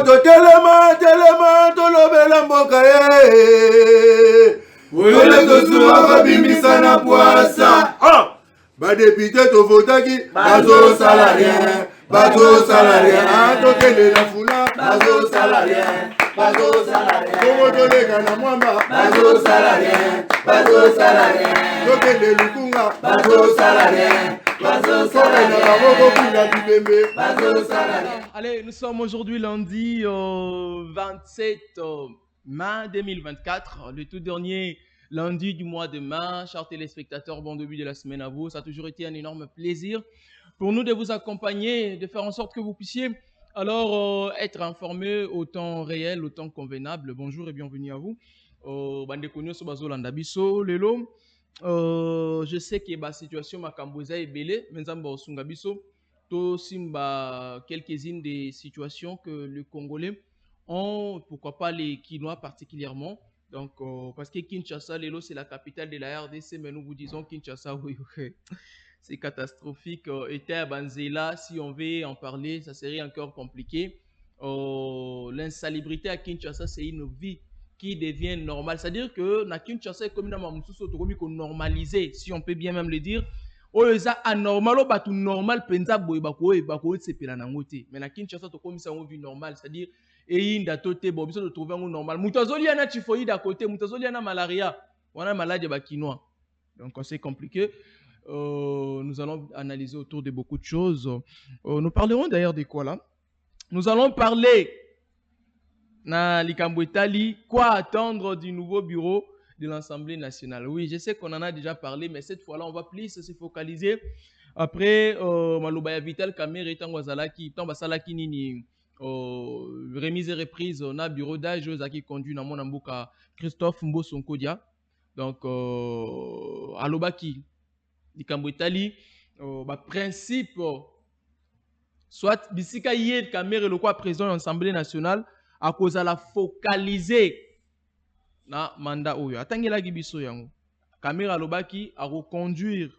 Telema, tolobela mboka ye. Wole tosuwa babimisa na poasa. Badepite tovotaki, bazo salarien. Bazo salarien, tokende na fula. Bazo salarien, bazo salarien. Kongo tolega na mwamba. Bazo salarien, bazo salarien. Tokende lukunga. Bazo salarien. Allez, nous sommes aujourd'hui lundi 27 mai 2024, le tout dernier lundi du mois de mai. Chers téléspectateurs, bon début de la semaine à vous. Ça a toujours été un énorme plaisir pour nous de vous accompagner, de faire en sorte que vous puissiez alors être informés au temps réel, au temps convenable. Bonjour et bienvenue à vous. Je sais que la situation est belle, mais simba quelques-unes des situations que les Congolais ont, pourquoi pas les Kinois particulièrement. Donc, parce que Kinshasa, c'est la capitale de la RDC, mais nous vous disons Kinshasa, oui, c'est catastrophique. Et Banzela, si on veut en parler, ça serait encore compliqué. L'insalubrité à Kinshasa, c'est une vie qui devient normale. C'est-à-dire que na Kinshasa est comme normalisé, si on peut bien même le dire. Oza anormal batu normal penza boy bako sepela na ngote. Mais na Kinshasa to comme ça on vit normal, c'est-à-dire eyinda tote bo biso de trouver un normal. Mutazoli na typhoïde à côté, mutazoli na malaria, on a maladie ba kinois. Donc c'est compliqué. Nous allons analyser autour de beaucoup de choses. Nous parlerons d'ailleurs de quoi là? Nous allons parler na likambo etali, quoi attendre du nouveau bureau de l'Assemblée nationale. Oui, je sais qu'on en a déjà parlé, mais cette fois-là, on va plus se focaliser. Après, Malobaya Vital Kamere Tangwazalaki, Tambasalaki Nini, remise et reprise, on a bureau d'âge, qui conduit dans mon amboka Christophe Mbosonkodia. Donc, Alobaki, likambo etali, principe, soit Bisika Yed Kamere, le quoi président de l'Assemblée nationale, à cause de la focaliser na mandat oyo. Atangela gibiso yango. Kamera Lobaki a reconduire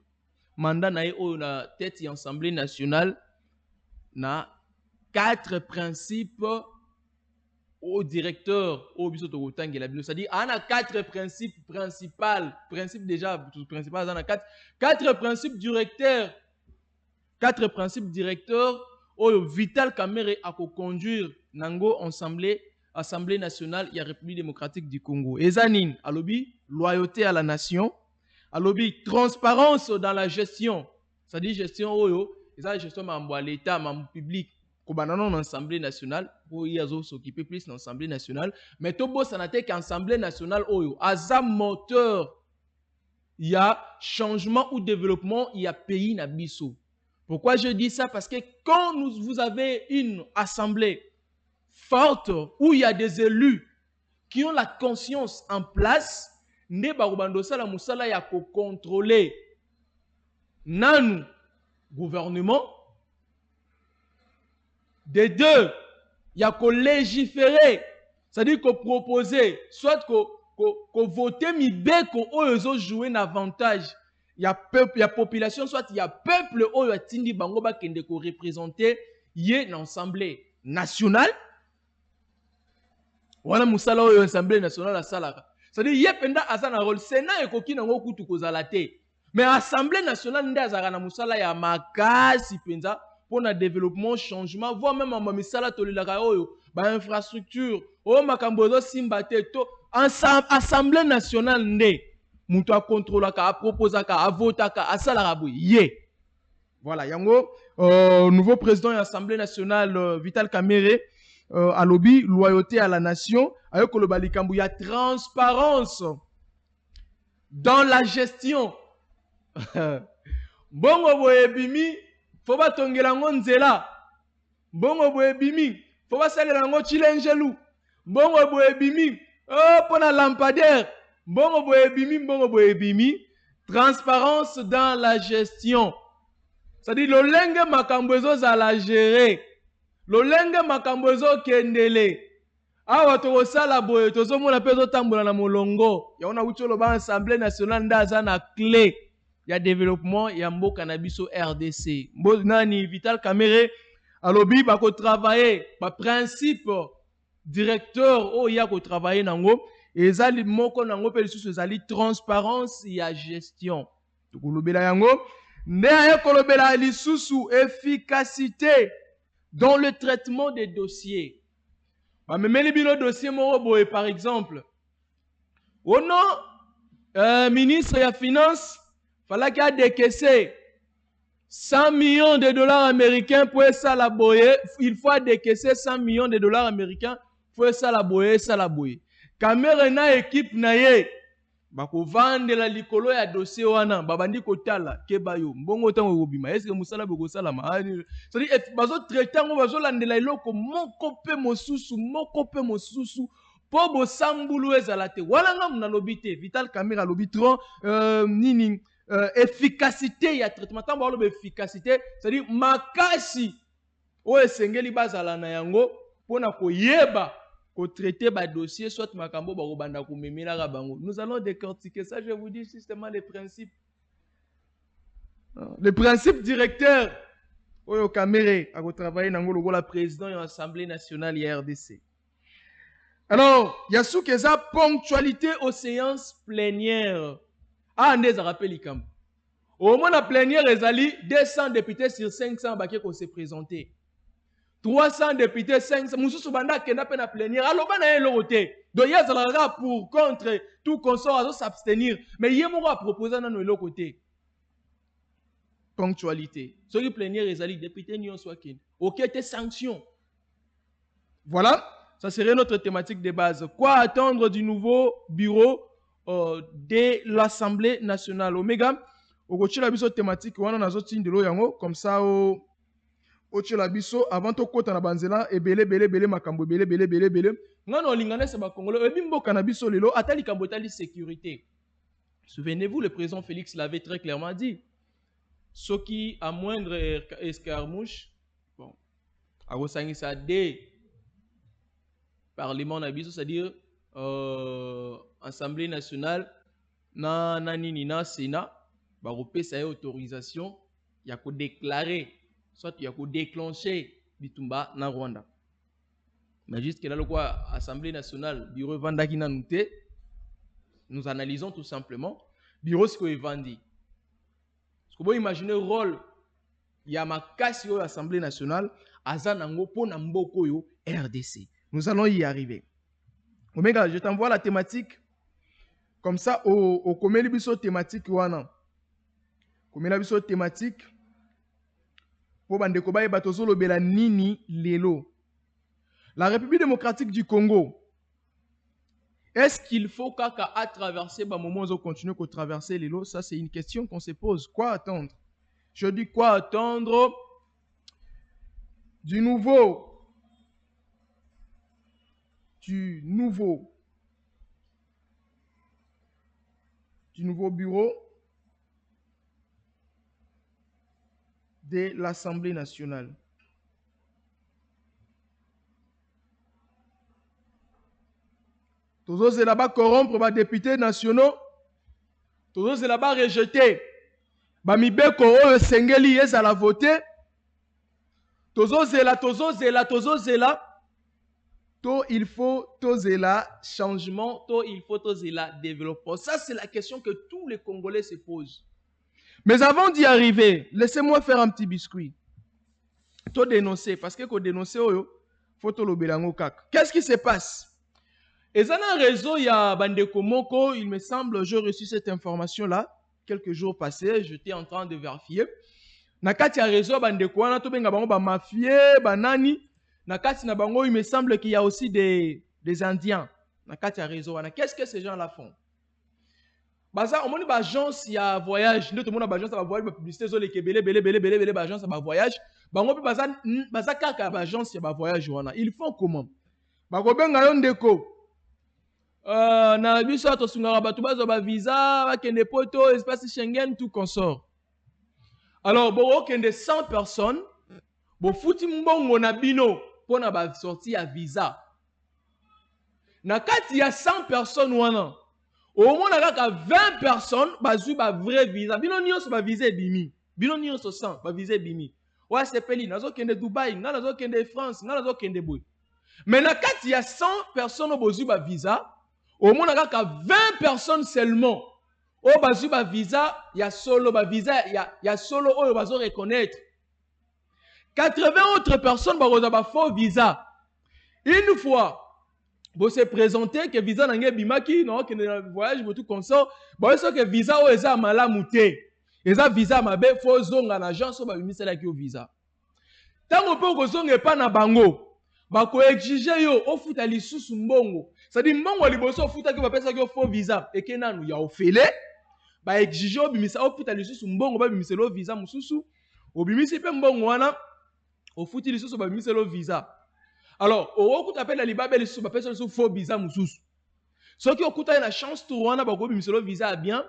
mandat na oyo na tête de l'Assemblée nationale na 4 principes au directeur au biso to tangela bino. C'est-à-dire on a 4 principes principaux, principes déjà principal on a 4 principes directeurs. 4 principes directeurs oyo Vital Kamere a conduire nango Assemblée nationale ya République démocratique du Congo. Ezanin, alobi, loyauté à la nation. Alobi, transparence dans la gestion. C'est-à-dire gestion oyo, eza gestion mambo à l'État, mambo public. Kobanano dans l'Assemblée nationale, pour y s'occuper plus dans l'Assemblée nationale. Mais tobo sanate qu'Assemblée nationale oyo, aza moteur, il y a changement ou développement, il y a pays na biso. Pourquoi je dis ça? Parce que quand vous avez une assemblée forte où il y a des élus qui ont la conscience en place, ne barubando sala musala ya ko contrôler nanu gouvernement. Des deux, il y a ko légiférer, c'est-à-dire ko proposer, soit ko voter mi beko oyo jouer un avantage. Il y a peuple, il y a population, soit il y a peuple oyo atindi bango ba kende ko représenter yé l'Assemblée nationale. Wana musala oyo Assemblée nationale la salaka. C'est-à-dire yé penda azana rôle Sénat ekoki nango kutu kozala te. Mais Assemblée nationale nde azaka na musala ya makasi penza pour na développement, changement, voire même en misala tolelaka oyo ba infrastructure, o makambo zo simba te to Assemblée nationale nde mutu a contrôlaka, a proposaka, a votaka, a salaka boy yé. Voilà, yango nouveau président de l'Assemblée nationale Vital Kamere à lobby loyauté à la nation avec le balikambu ya transparence dans la gestion. Bongo boye bimi faut ba tongela ngonzela. Bongo boye bimi faut ba salela ngo chilengelu. Bongo boye bimi pona lampadaire. Bongo boye bimi transparence dans la gestion. C'est-à-dire l'olenge makambozo za la gérer. L'olenge makambozo kendele. Awa to sala boye tozo mona pezo tambola na molongo. Ya ona uti lo ba Assemblée nationale ndaza na clé ya développement ya mboka na biso RDC. Nani Vital Kamere alobi bako travailler ba principe directeur o ya ko travailler nango ezali moko nango pe lisusu ezali transparence ya gestion tokolobela yango nde ya kolobela lisusu efficacité dans le traitement des dossiers ba memeli bino dossier moko boye par exemple ono ministre ya finance falaki a décaisser 100 millions de dollars américains pour ça la boye. Il faut décaisser 100 millions de dollars américains pour ça la boye, ça la boye. Caméra na équipe na ye. Bako vendre la likolo ya dossier wana. Babandi kotala kebayo. Mbongo tango obima. Est-ce que musala boko sala ma? C'est-à-dire bazo traiter ngo bazo landela iloko moko pe mosusu. Po bo sambulu ezalate. Wala nga muna lobite. Vital Caméra lobitron nini efficacité ya traitement tant ba efficacité c'est-à-dire makasi o esengeli bazala na yango pona koyeba ko traiter ba dossier soit makambo ba kobanda ko memela ka bango. Nous allons décortiquer ça, je vous dis justement les principes directeurs oyo Caméré a ko travailler nango lokola président de l'Assemblée nationale ya RDC. Alors, yasuke za ponctualité aux séances plénières. Ah, on les a rappelé comme. Au moins, la plénière, ezali 200 députés sur 500 baké qu'on s'est présenté. 300 députés, 500. Moussou banda kenda pe na plénière. Alors, bana yé l'oroté. Donc, yé zalera pour, contre, tout consort, à s'abstenir. Mais yé moura proposer dans l'autre côté. Ponctualité. Ce qui plénière, ezali député n'y en soit qu'un. Ok, t'es sanction. Voilà. Ça serait notre thématique de base. Quoi attendre du nouveau bureau de l'Assemblée nationale? Omega, au la biso thématique, on a zoti de yango comme ça au la biso avant to kota na banzela et belé makambo belé. Non lingane c'est ba congolais et bimbo cannabis lelo atali kambotali sécurité. Souvenez-vous, le président Félix l'avait très clairement dit. Ce qui à moindre escarmouche, bon, à ça des Parlement nabiso, c'est-à-dire Assemblée nationale na nini na Sénat ba repesa autorisation ya ko déclarer soit ya ko déclencher bitumba na Rwanda. Mais juste que là le quoi Assemblée nationale bureau vandaki na nouté, nous analysons tout simplement bureau ce que vandi. Est-ce que vous imaginez le rôle ya makasi yo Assemblée nationale azanango pona mboko yo RDC. Nous allons y arriver. Omega, je t'envoie la thématique. Comme ça, au Komelibiso thématique, wana. Komelibiso thématique. Pour Bandekoba et Batozolo Bela Nini Lelo. La République démocratique du Congo. Est-ce qu'il faut qu'à traverser, bah, moment où on continue à traverser Lelo? Ça, c'est une question qu'on se pose. Quoi attendre? Je dis quoi attendre du nouveau bureau de l'Assemblée nationale. Tous ces là-bas corrompre les députés nationaux. Tous ces là-bas rejeter. Bamibeko o sengeli yes à la voter. Tous ces là. To il faut toser la changement, to il faut toser la développement. Ça, c'est la question que tous les Congolais se posent. Mais avant d'y arriver, laissez-moi faire un petit biscuit. To dénoncer, parce que quand dénoncer, il faut to lobelango kak. Qu'est-ce qui se passe? Et ça, un réseau, il y a Bandeko Moko, il me semble, j'ai reçu cette information-là, quelques jours passés, j'étais en train de vérifier. Nakati a réseau, Bandeko, wana to benga bango ba mafie, banani. Nakati na bango, il me semble qu'il y a aussi des Indiens. Nakati a réseau. Qu'est-ce que ces gens-là font? Baza, on a agence, il y a voyage. Nous, tout le monde a agence, ça va voyage, publicité, les belé, agence, ça va voyage. Bango, baza kaka agence, il y a voyage. Ils font comment? Bango, benga yon deko. Na biso, to sungara batu bazo ba visa, ba kende poto, espace Schengen, tout consort. Alors, bon, kende 100 personnes, bon, fouti mbongo na bino. Pour na sorti à visa. Na kati ya 100 personnes wana. Au moins na 20 personnes bazu ba vrai visa. Bino nyonso ba visa bimi. Bino nyonso 100 ba visa bimi. Ouais, c'est Peli, nazo kende Dubaï, nazo kende France, nazo kende Boy. Maintenant, quand il y a 100 personnes au besoin de visa, au moins, il y a 20 personnes seulement. Au besoin de visa, il y a solo visa, il y a solo au besoin de reconnaître. 80 autres personnes ont un faux visa. Une fois, vous se présenter que visa n'a bimaki, non, que voyage, tout comme ça, bon, c'est que visa ou eza malamouté. Eza visa mabe, faut zonga en agence, ou ba bimisa la ki au visa. Tant qu'on peut zonga pas na bango. Bako exige yo ofuta lisusu mbongo. C'est-à-dire mbongo liboso ofuta ki bapesa ki faux visa et que nanu ya ofele ba exige obimisa ofuta lisusu mbongo ba bimisa lo visa mususu obimisi pe mbongo wana ofuti lisusu ba bimisa lo visa. Alors okuta pe na libabe lisusu bapesa lisusu faux visa mususu. Soki okuta na chance tour wana bako bimisa lo visa bien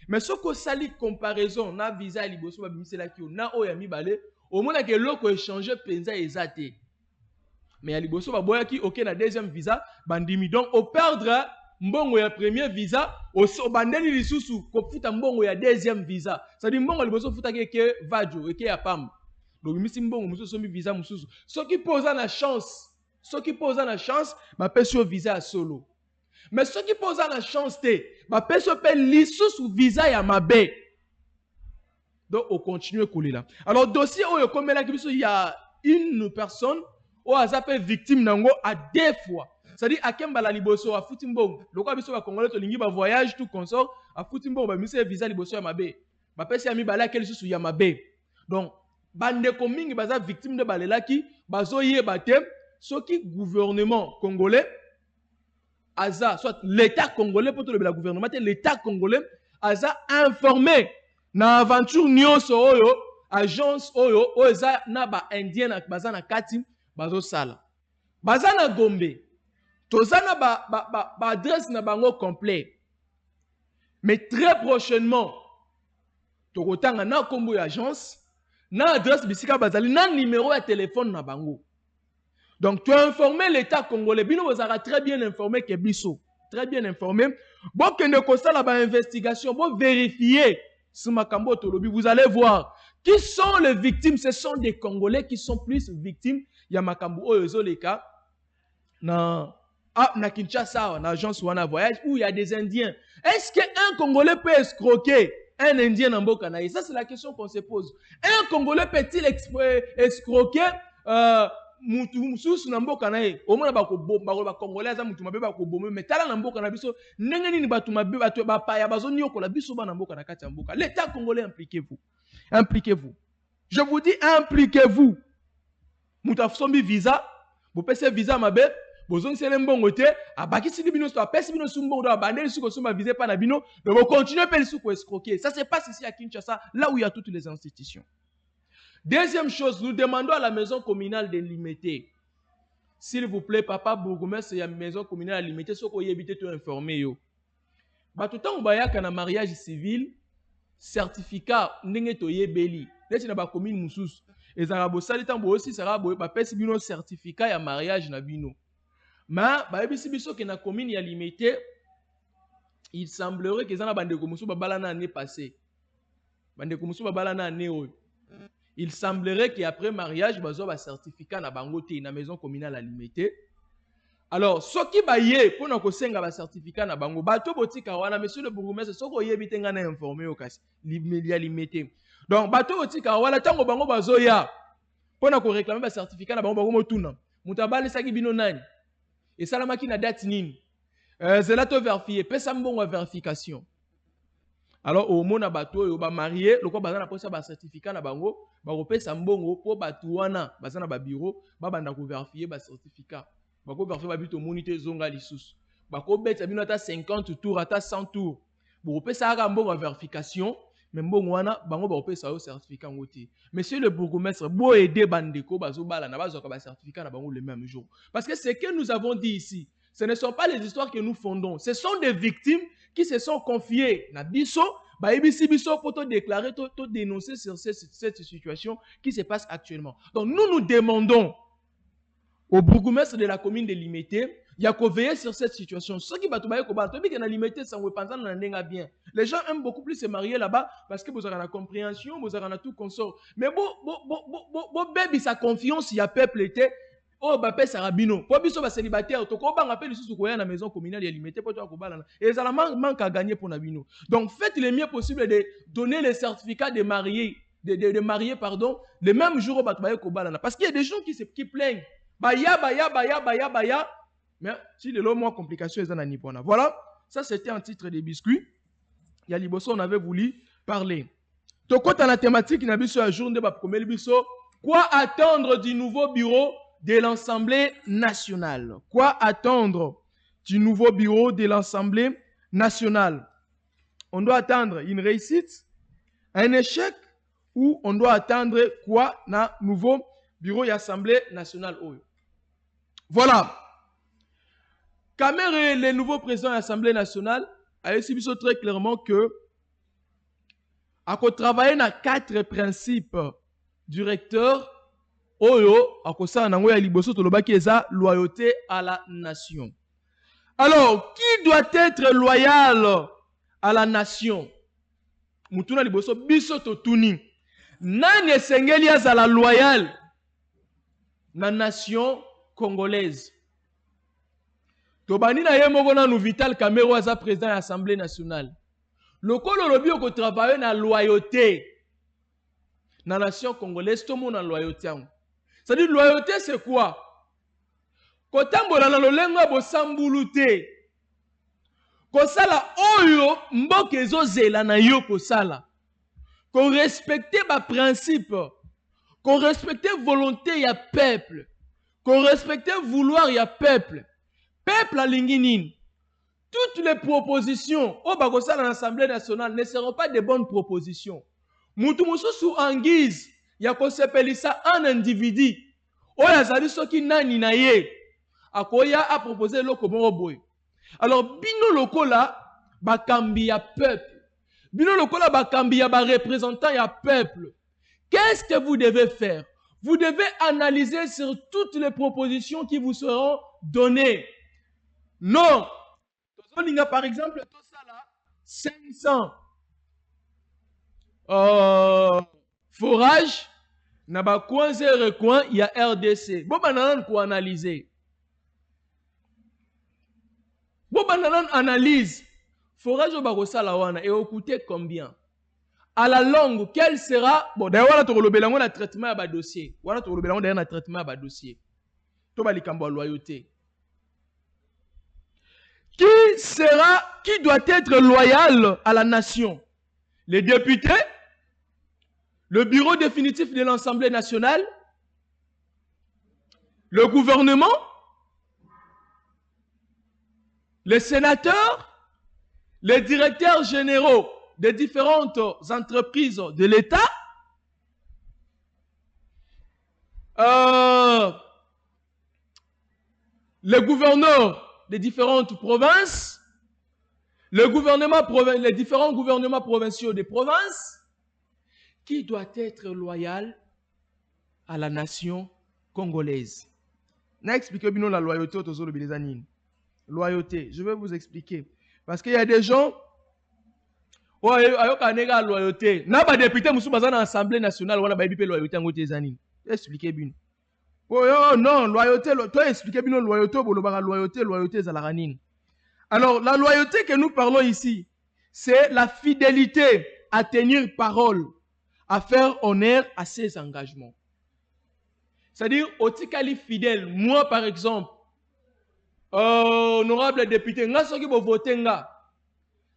mais soko sali comparaison na visa liboso ba bimisa la ki na oya mibale au moins que loko échanger penza ezate. Mais à liboso baboya ki ok na deuxième visa bandimi donc au perdre mbongo ya premier visa au bandeli lisusu ko futa mbongo ya deuxième visa ça dit mbongo liboso futa ke vajo ke ya pam donc misi mbongo mususu mi visa mususu ceux qui posent na chance ba peso visa solo mais ceux qui posent na chance te ba peso pe lisusu visa ya mabe donc on continue kolela alors dossier oyo komela ki biso il y a une personne ou a zappé victime nango à 2 fois. C'est-à-dire à Kembala liboso a futimbong. Le quoi biso ba congolais to lingi ba voyage tout consort a futimbong ba mise visa liboso ya mabe. Ba pesi ya mibala quel susu ya mabe. Donc bande ko mingi baza victime de balelaki bazo yeba te soki gouvernement congolais aza soit l'état congolais pour tout le gouvernement l'état congolais aza informé na aventure nyonso oyo agence oyo oza na ba indien na baza na kati bazo sala baza na Gombe toza na ba adresse na bango complet mais très prochainement tokotanga na kombo ya agence na adresse bisika bazali na numéro ya téléphone na bango donc tu as informé l'état congolais bino bozara très bien informé que biso très bien informé bon que ne kosala ba investigation bon vérifier sur makambo tolobi vous allez voir qui sont les victimes ce sont des Congolais qui sont plus victimes ya makambo oyo ezoleka na Kinshasa na agence wana voyage où il y a des Indiens. Est-ce qu'un Congolais peut escroquer un Indien en mboka na ye? Ça c'est la question qu'on se pose. Un Congolais peut-il escroquer mutu mususu na mboka na ye? Au moins ba Congolais za mutu mabe ba ko bombe mais tala na mboka na biso ndenge nini batu mabe batu ba pa ya bazoni yokola biso ba na mboka na kati ya mboka. L'État congolais impliquez-vous. Impliquez-vous. Je vous dis impliquez-vous. Moutafsombi visa, vous payez visa mabe, vous avez un bon côté, à bakisi bino sto, pèse bino sumbo do abandel suko suma visé par nabino, mais vous continuez à suko escroquer. Ça se passe ici à Kinshasa, là où il y a toutes les institutions. Deuxième chose, nous demandons à la maison communale de limiter. S'il vous plaît, papa bourgmestre, il y a une maison communale à limiter, ce qu'on y évite tout informer yo. Bah tout temps on y a un mariage civil, certificat ndenge to yebeli. Là c'est na ba commune mususu. Et ça va aussi ça va pesi bino certificat ya mariage na bino. Mais ba ebisi biso ke na commune ya limité, il semblerait que ça na bande ko musu ba bala na année passée. Bande ko musu ba bala na année oyo. Il semblerait qu'après mariage bazo ba certificat na bango te na maison communale à limité. Alors soki ba ye pona ko senga ba certificat na bango bato botika wana monsieur le bourgmestre soko yebite nga na informer o kasi limité. Donc bato botika wala tango bango bazoya pona ko réclamer ba certificat na bango motuna mutabali saki bino nani et salamaki na date nini zela to vérifier pesa mbongo vérification. Alors au mona bato yo ba marié lokwa bazana posa ba certificat na bango ba kopesa mbongo po batu wana bazana ba bureau ba banda ko vérifier ba certificat ba ko vérifier ba bito monité zonga lisusu ba ko beta bino ata 50 tours ata 100 tours bo kopesa aka mbongo vérification. Mais bon wana bango ba opesa yo certificat ngoti. Monsieur le bourgmestre, bo aider bandeko bazo bala na bazo ka ba certificat na bango le même jour. Parce que ce que nous avons dit ici, ce ne sont pas les histoires que nous fondons. Ce sont des victimes qui se sont confiées na biso, ba ebisi biso pour te déclarer, te dénoncer sur cette situation qui se passe actuellement. Donc nous demandons au bourgmestre de la commune de Limité, il y a qu'à veiller sur cette situation. Ceux qui battent au bas, qui sont Limité sans repenser dans bien. Les gens aiment beaucoup plus se marier là-bas parce que vous avez la compréhension, vous avez tout consort. Mais bon, baby, sa confiance, il y a peuple était. Oh, bah, ça rabino. Pour biso, célibataire, to ko banga pe lisusu ko ya na maison communale limitée pour toi ko balana. Et ça manque à gagner pour nabino. Donc faites le mieux possible de donner les certificats de mariés, de mariés pardon, le même jour au batbaye ko balana parce qu'il y a des gens qui plaignent. Baya. Mais si le lot moins complication ils en a ni pour na. Voilà, ça c'était un titre des biscuits. Il y a Liboso on avait voulu parler. To ko ta la thématique na biso à journée ba premier biso, quoi attendre du nouveau bureau de l'Assemblée nationale. Quoi attendre du nouveau bureau de l'Assemblée nationale? On doit attendre une réussite, un échec, ou on doit attendre quoi dans le nouveau bureau de l'Assemblée nationale? Voilà. Kamere, le nouveau président de l'Assemblée nationale, a expliqué très clairement que à travailler dans 4 principes directeurs. Oyo, akosa nango ya liboso tolobaki eza loyauté à la nation. Alors, qui doit être loyal à la nation? Mutuna liboso biso totuni. Nani esengeli azala loyal na nation congolaise? Tobani na ye moko na Vital Kamerhe aza président de l'Assemblée nationale. Lokolo lobi oko travailler na loyauté na nation congolaise, tout le monde a loyauté. C'est-à-dire, loyauté, c'est quoi? Kotambola na lolenga bo sambulute. Kosala oyo mboka ezozela na yo kosala. Qu'on respecte ba principe. Qu'on respecte volonté ya peuple. Qu'on respecte vouloir ya peuple. Peuple alingi nini? Toutes les propositions au bakosala na l'Assemblée nationale ne seront pas de bonnes propositions. Mutu mususu en guise ya kosepelisa un individu oyo azali soki nani na ye akoya a proposer loko moko boye. Alors bino lokola bakambi ya peuple, bino lokola bakambi ya ba représentant ya peuple, qu'est-ce que vous devez faire? Vous devez analyser sur toutes les propositions qui vous seront données. Non, par exemple tout ça là 500 forage na ba coin zéro coin il y a RDC. Bon bananan pour analyser. Bon bananan analyse forage au bakosala wana et au coûter combien? À la longue, quel sera bon d'ailleurs wana to lobela ngona traitement ya ba dossier. Wana to lobela ngona na traitement ya ba dossier. To ba likambo loyauté. Qui doit être loyal à la nation? Les députés, le bureau définitif de l'Assemblée nationale, le gouvernement, les sénateurs, les directeurs généraux des différentes entreprises de l'État, les gouverneurs des différentes provinces, les différents gouvernements provinciaux des provinces, qui doit être loyal à la nation congolaise. Na expliqué bien la loyauté aux autres les loyauté, je vais vous expliquer. Parce qu'il y a des gens, loyauté. Na ba député musu baza na Assemblée nationale wana ba bipe loyauté ngo tezanini. Expliquez bien. Oh non, loyauté, toi expliquez bien loyauté, loyauté zalaranine. Alors, la loyauté que nous parlons ici, c'est la fidélité à tenir parole, à faire honneur à ses engagements. C'est-à-dire, otikali fidèle, moi par exemple, honorable député, nga soki bo voter nga,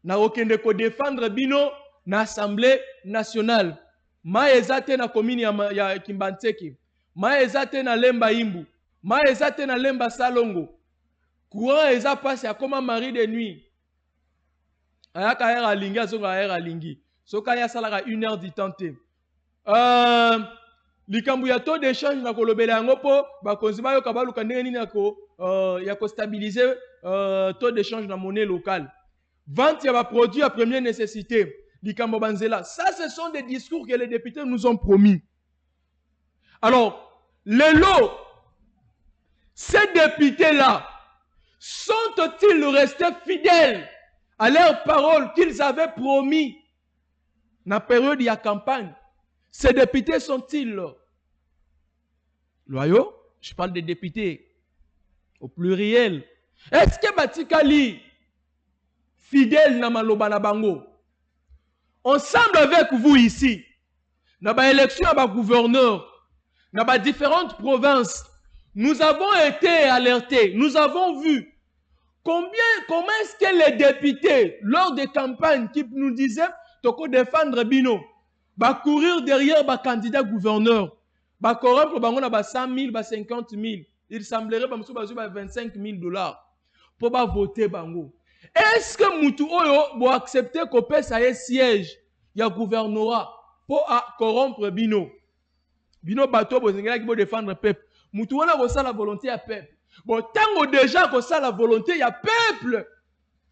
na okende ko défendre bino na Assemblée nationale. Ma ezate na commune ya Kimbanteke. Ma ezate na Lemba Imbu. Ma ezate na Lemba Salongo. Courant eza passe ya comme mari de nuit. Ayaka era lingi azonga era lingi. Soka ya salaka 1 heure du temps te. Likambu ya taux d'échange na kolobela yango po ba konzima yo kabaluka ndenge nini ya ko stabiliser taux d'échange na monnaie locale. Vente ya ba produits à première nécessité. Likambo banzela. Ça ce sont des discours que les députés nous ont promis. Alors, les lots Ces députés-là sont-ils restés fidèles à leurs paroles qu'ils avaient promis dans la période de la campagne? Ces députés sont-ils loyaux? Je parle des députés au pluriel. Est-ce que Batikali fidèle na maloba na bango? Ensemble avec vous ici, dans l'élection à gouverneur, dans différentes provinces, nous avons été alertés, nous avons vu comment est-ce que les députés, lors des campagnes, qui nous disaient toko défendre Bino, va courir derrière le candidat gouverneur, va corrompre bango na 100 000, 50 000. Il semblerait que 25 000 $ pour voter bango. Est-ce que Moutou Oyo va accepter qu'on passe à un siège, il y a gouvernorat pour corrompre Bino? Bino bateau, vous allez défendre le peuple. Moutou Oyo a la volonté à peuple. Bon, tant déjà que ça la volonté, il y a peuple.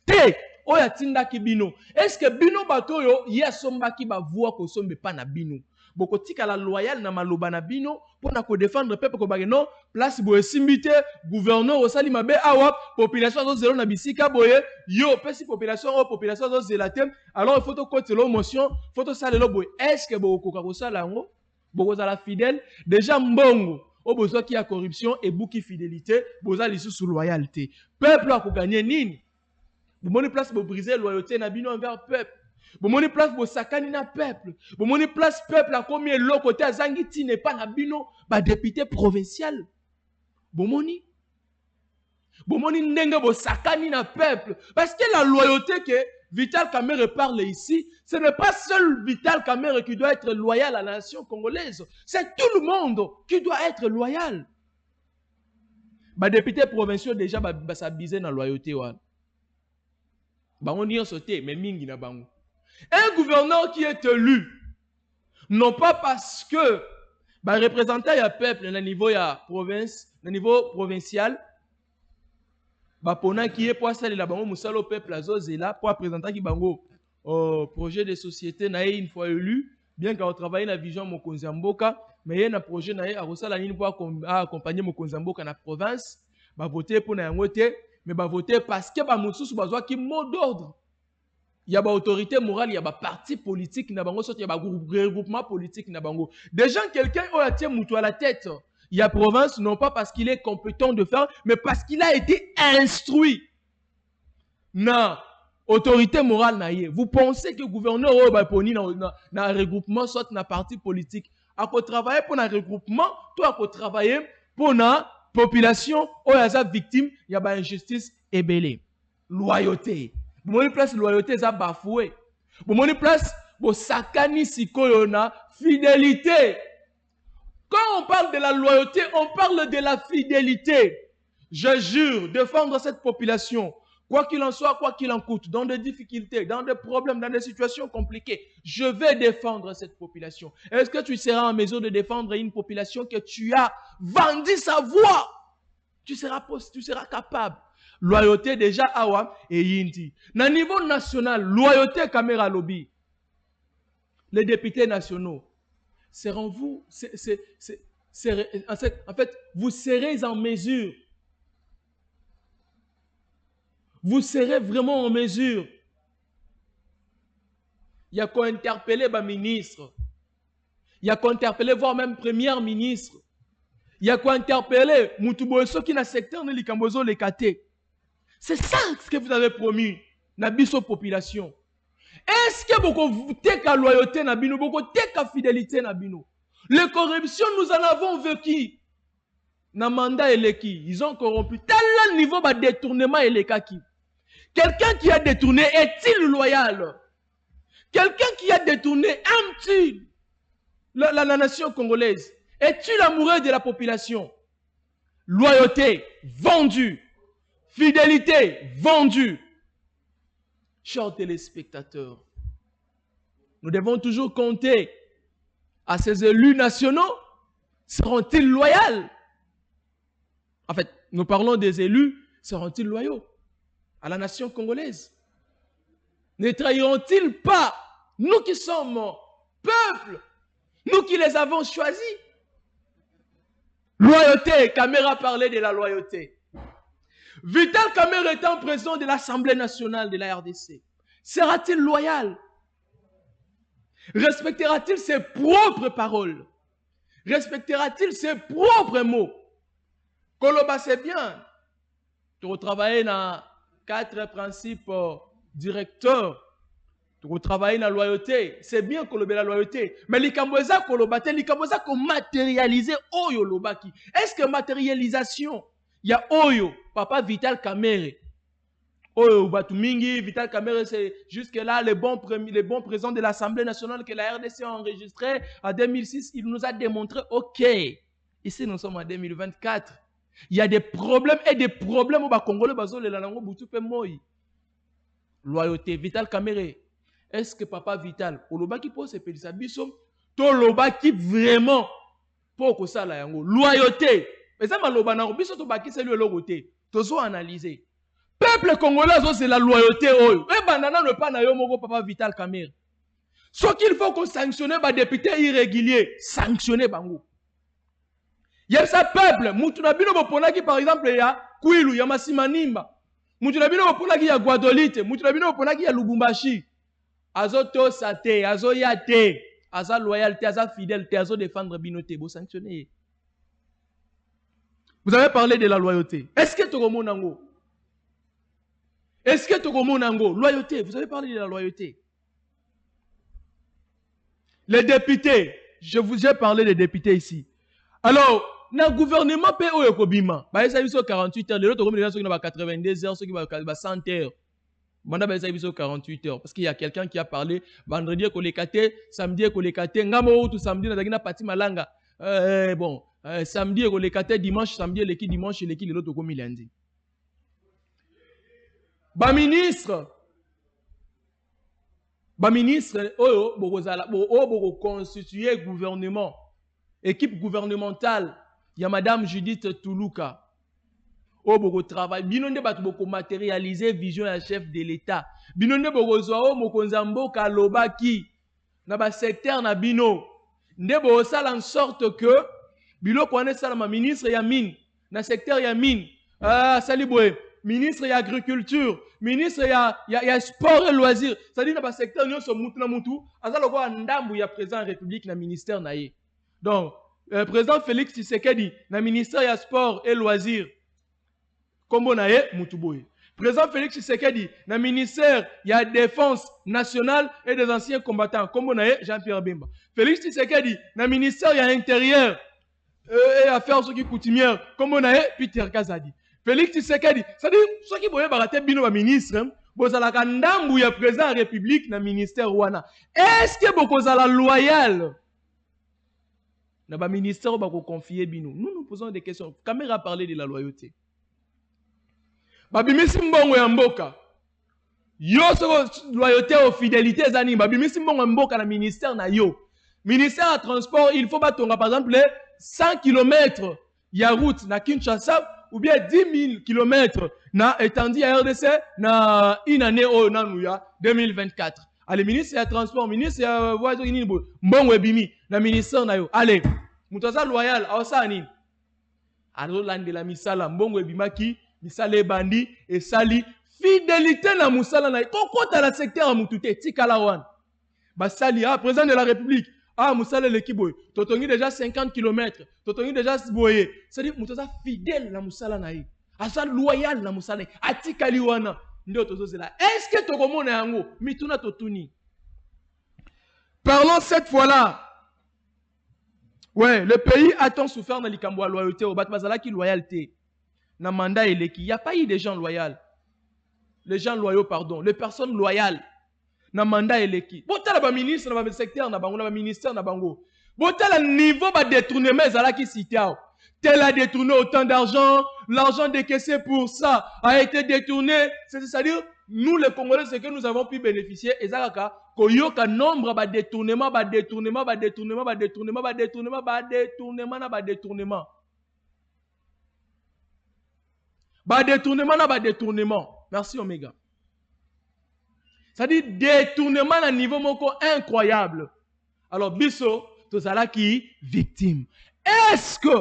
Té, Oya tinda ki Bino. Est-ce que Bino bateau yo, y a somba qui va voir que sombe pas na Bino? Boko tika la loyal na maloba na Bino pour na ko défendre le peuple ko bagé non place boye simbité gouverneur osali mabe awa population zo zelo na bisika boye yo pesi population zo zelatem alors il faut to côté l'émotion faut to sala lo boye est-ce que boko ko sala ngo boko za la fidèle déjà mbongo au besoin qui a corruption et bouki fidélité boza lisu sous loyauté peuple a ko gagner nini vous monez place pour briser loyauté na Bino envers peuple. Vous monez place pour sakani na peuple. Vous monez place peuple à combien l'autre côté à Zangiti n'est pas na Bino, bah député provincial. Vous monez n'engue bo sakani na peuple. Parce que la loyauté que Vital Kamerhe parle ici, ce n'est pas seul Vital Kamerhe qui doit être loyal à la nation congolaise. C'est tout le monde qui doit être loyal. Bah député provincial déjà bah s'abiser dans la loyauté. Bah on y a sauté, mais mingi na bango. Un gouverneur qui est élu, non pas parce que bah, représentant le peuple au niveau de province, au niveau provincial, bah, pendant qui est pour ça la bango musalo peuple là pour représenter qui bango projet de société na une fois élu, bien qu'on travaille na vision Mokonzi Mboka, mais il y a un projet na a rosala nini pour accompagner Mokonzi Mboka na province, bah voter pour na yangote, mais bah voter parce que bah mususu bazwa qui mot d'ordre. Il y a une autorité morale, il y a un parti politique, il y a un regroupement politique. Déjà, quelqu'un a moutou à la tête. Il y a province, non pas parce qu'il est compétent de faire, mais parce qu'il a été instruit. Non, autorité morale, vous pensez que le gouverneur a un regroupement, soit un parti politique. À travailler pour un regroupement, toi, à travailler pour une population, où il y a des victimes, il y a une injustice et belé. Loyauté. Vous avez place loyauté ça bafoué. Vous avez place pour sakani sikoyona fidélité. Quand on parle de la loyauté, on parle de la fidélité. Je jure défendre cette population, quoi qu'il en soit, quoi qu'il en coûte, dans des difficultés, dans des problèmes, dans des situations compliquées. Je vais défendre cette population. Est-ce que tu seras en mesure de défendre une population que tu as vendu sa voix? Tu seras capable. Loyauté déjà awa et yindi. Na niveau national, loyauté caméra lobby. Les députés nationaux seront vous, en fait, vous serez en mesure. Vous serez vraiment en mesure. Il y a qu'à interpeller le ministre. Il y a qu'à interpeller, voire même premier ministre. Il y a qu'à interpeller Moutuboeso qui n'a secteur de l'Ikambozo les Kate. C'est ça ce que vous avez promis, Nabiso population. Est-ce que vous avez la loyauté, Nabino, vous avez la fidélité, Nabino? Les corruptions, nous en avons vécu. Na mandat eleki, ils ont corrompu. Tel niveau de détournement eleki. Quelqu'un qui a détourné, est-il loyal? Quelqu'un qui a détourné, aime-t-il la nation congolaise? Es-tu l'amoureux de la population? Loyauté, vendue. Fidélité, vendue. Chers téléspectateurs, nous devons toujours compter à ces élus nationaux. Seront-ils loyaux? En fait, nous parlons des élus. Seront-ils loyaux à la nation congolaise? Ne trahiront-ils pas, nous qui sommes peuple, nous qui les avons choisis? Loyauté, Kamere parlait de la loyauté. Vital Kamere étant président de l'Assemblée nationale de la RDC, sera-t-il loyal? Respectera-t-il ses propres paroles? Respectera-t-il ses propres mots? Koloba, c'est bien. Tu retravailles dans 4 principes directeurs. Tu retravailles dans la loyauté. C'est bien Koloba la loyauté. Mais l'Ikamboza Koloba, l'Ikamboza qu'on matérialiser Oyo Lobaki. Est-ce que matérialisation, il y a Oyo, Papa Vital Kamere. Oyo Batumingi, Vital Kamere, c'est jusque-là les bons présidents de l'Assemblée nationale que la RDC a enregistré en 2006. Il nous a démontré, ok, ici nous sommes en 2024. Il y a des problèmes et des problèmes au Congolais, loyauté, Vital Kamere. Est-ce que Papa Vital, Olobaki pose ses pédis, to Lobaki vraiment pour que ça la yango loyauté. Mais ça maloba na biso to baki c'est lui loyauté. Tozo analyser. Peuple congolais c'est la loyauté oyo. Et banana ne pas na yo moko Papa Vital Kamere. Ce qu'il faut qu'on sanctionne ba député irrégulier, sanctionner bango. Il y a ça peuple, mutuna bino boponaki par exemple ya Kwilu ya Masimanimba. Mutuna bino boponaki ya Guadolite, mutuna bino boponaki ya Lubumbashi. Azo to sate, azo yate, azo loyauté, azo fidélité, azo défendre binoté, bo sanctionner. Vous avez parlé de la loyauté. Est-ce que Togomo Nango? Est-ce que Togomo Nango? Loyauté, vous avez parlé de la loyauté. Les députés, j'ai parlé des députés ici. Alors, dans le gouvernement PO Yokobima, bah, ça y 48 heures, les autres, ceux qui ont 82 heures, ceux qui ont 100 heures. Manda ba 48 heures parce qu'il y a quelqu'un qui a parlé vendredi kolekate, samedi kolekate, ngamo tout samedi na dagina pati malanga. Bon, samedi kolekate, dimanche samedi leki dimanche leki l'autre komi lundi. Ba ministre oyo bokozala boko constituer gouvernement, équipe gouvernementale, il y a madame Judith Toulouka. Oh, beaucoup de travail. Binonde bat beaucoup matérialiser vision à chef de l'État. Binonde beaucoup zoao mokonzambo kalobaki na ba secteur na bino. Nde bo sala en sorte que bilo kwane sala ma ministre ya mine na secteur ya mine. Saliboé ministre ya agriculture, ministre ya sport et loisirs. Ça dit na ba secteur nyonso mutu na mutu azalo ko ndambu ya président république na ministère na ye. Donc président Félix Tshisekedi na ministère ya sport et loisirs. Kombo na ye Mutuboye. Président Félix Tshisekedi, na ministère, il y a défense nationale et des anciens combattants. Kombo na ye Jean-Pierre Bemba. Félix Tshisekedi, na ministère, il y a intérieur et affaires coutumières. Kombo na ye Peter Kazadi. Félix Tshisekedi, ça dit, ceux qui voyaient barater bino ba ministre, bozalaka ndambu ya président de la République na ministère wana. Est-ce que bokozala loyal? Na ba ministère bako confier bino. Nous posons des questions. Caméra parler de la loyauté. Babimisi mbongo ya mboka. Yo so loyauté ou fidélité zani. Babimisi mbongo ya mboka na ministère na yo. Ministère de transport, il faut batonga par exemple 100 km ya route na Kinshasa ou bien 10 000 km na étendue ya RDC na une année au nanuya 2024. Allez, ministre ya transport, ministre ya voiture ni mbongo ebimi na ministère na yo. Allez, mutaza loyal awasani. Alo landela misala mbongo ebimaki misale bandi et sali fidélité na musala na kokota na secteur ya mutute tikala wan basali président de la République musala l'équipe totongi déjà 50 km totongi déjà boye c'est dire mutaza fidèle na musala na ye asa loyal na musala atikali wana ndio tozozela. Est-ce que tokomona yango mituna totuni? Parlons cette fois-là. Ouais, le pays a tant souffert dans likambo loyauté au batbazala qui loyauté. Na mandat eleki, il n'y a pas eu de gens loyaux. Les gens loyaux, pardon. Les personnes loyales. Na mandat eleki. Botala ba ministre, na ba secteur, na bango, na ba ministère, na bango. Botala niveau ba détournement, zala ki sitiao. Tel a détourné autant d'argent, l'argent décaissé pour ça a été détourné. C'est-à-dire, nous les Congolais, ce que nous avons pu bénéficier, ezalaka, koyoka nombre ba détournement, ba détournement, ba détournement, ba détournement, ba détournement, ba détournement, na ba détournement. Ba détournement na ba détournement. Merci Omega. Ça dit détournement à un niveau moko incroyable. Alors biso tozala ki victime. Est-ce que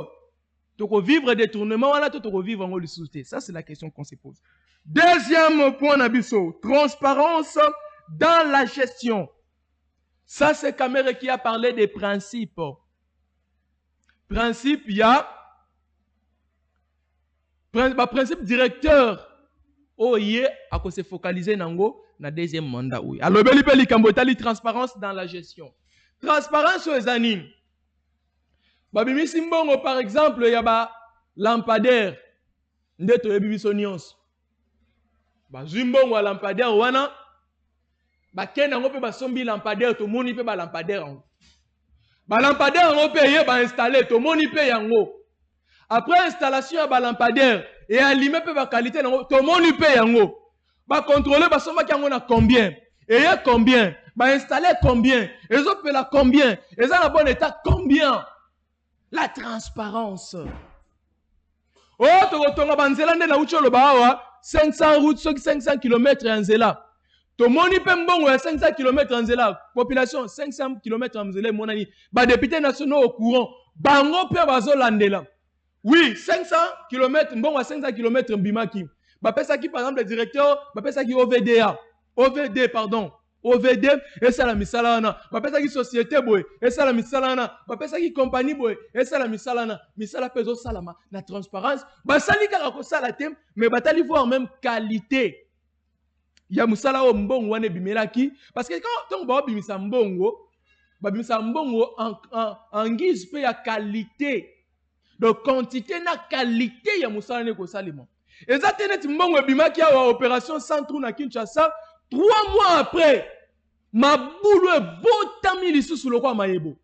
Tu peux vivre détournement, tu peux vivre en haut de sous-té. Ça, c'est la question qu'on se pose. Deuxième point, Nabiso, transparence dans la gestion. Ça, c'est Kamere qui a parlé des principes. Principe, il y a principe directeur. Oh, il a se focaliser dans le deuxième mandat. Oui. Alors, il transparence dans la gestion. Transparence aux animes. Babimi Simbongo, par exemple, il y a lampadaire. Ndeto yebibi sonions. Zimbongo lampadaire wana. Kena ngope sombi lampadaire to moni pe lampadaire ango. Lampadaire ango pe ye installer to moni pe yango. Après installation ya lampadaire et allumer pe qualité nango to moni pe yango. Contrôler somba ki yango na combien? Et y a combien? Installer combien? Et zo pe la combien? Et ça na bon état combien? La transparence. Oh, tu retournes à Nzela, na ucholo bawa 500 routes, 500 km en Nzela. To moni pembongo ya 500 km en Nzela. Population 500 km en Nzela monani. Ba députés nationaux au courant. Bango pe bazo landela. Oui, 500 km mbongo à 500 km mbimaki. Ba pesa ki par exemple le directeur, ba pesa ki OVDA. OVD pardon. OVD et ça la misalana. Ma pesa ki société boy et ça la misalana. Ma pesa ki compagnie boy et ça la misalana. Misala peso salama na transparence. Ba sali kaka ko sala tem mais batali voir même qualité. Ya musala o mbongo wane bimelaki parce que quand on ba bimisa mbongo en guise pe ya qualité. Donc quantité na qualité ya musala ne ko salima. Exactement mbongo bimaki ya opération centre na Kinshasa. 3 mois après, ma boule est botami lissu sous le roi Maïebo.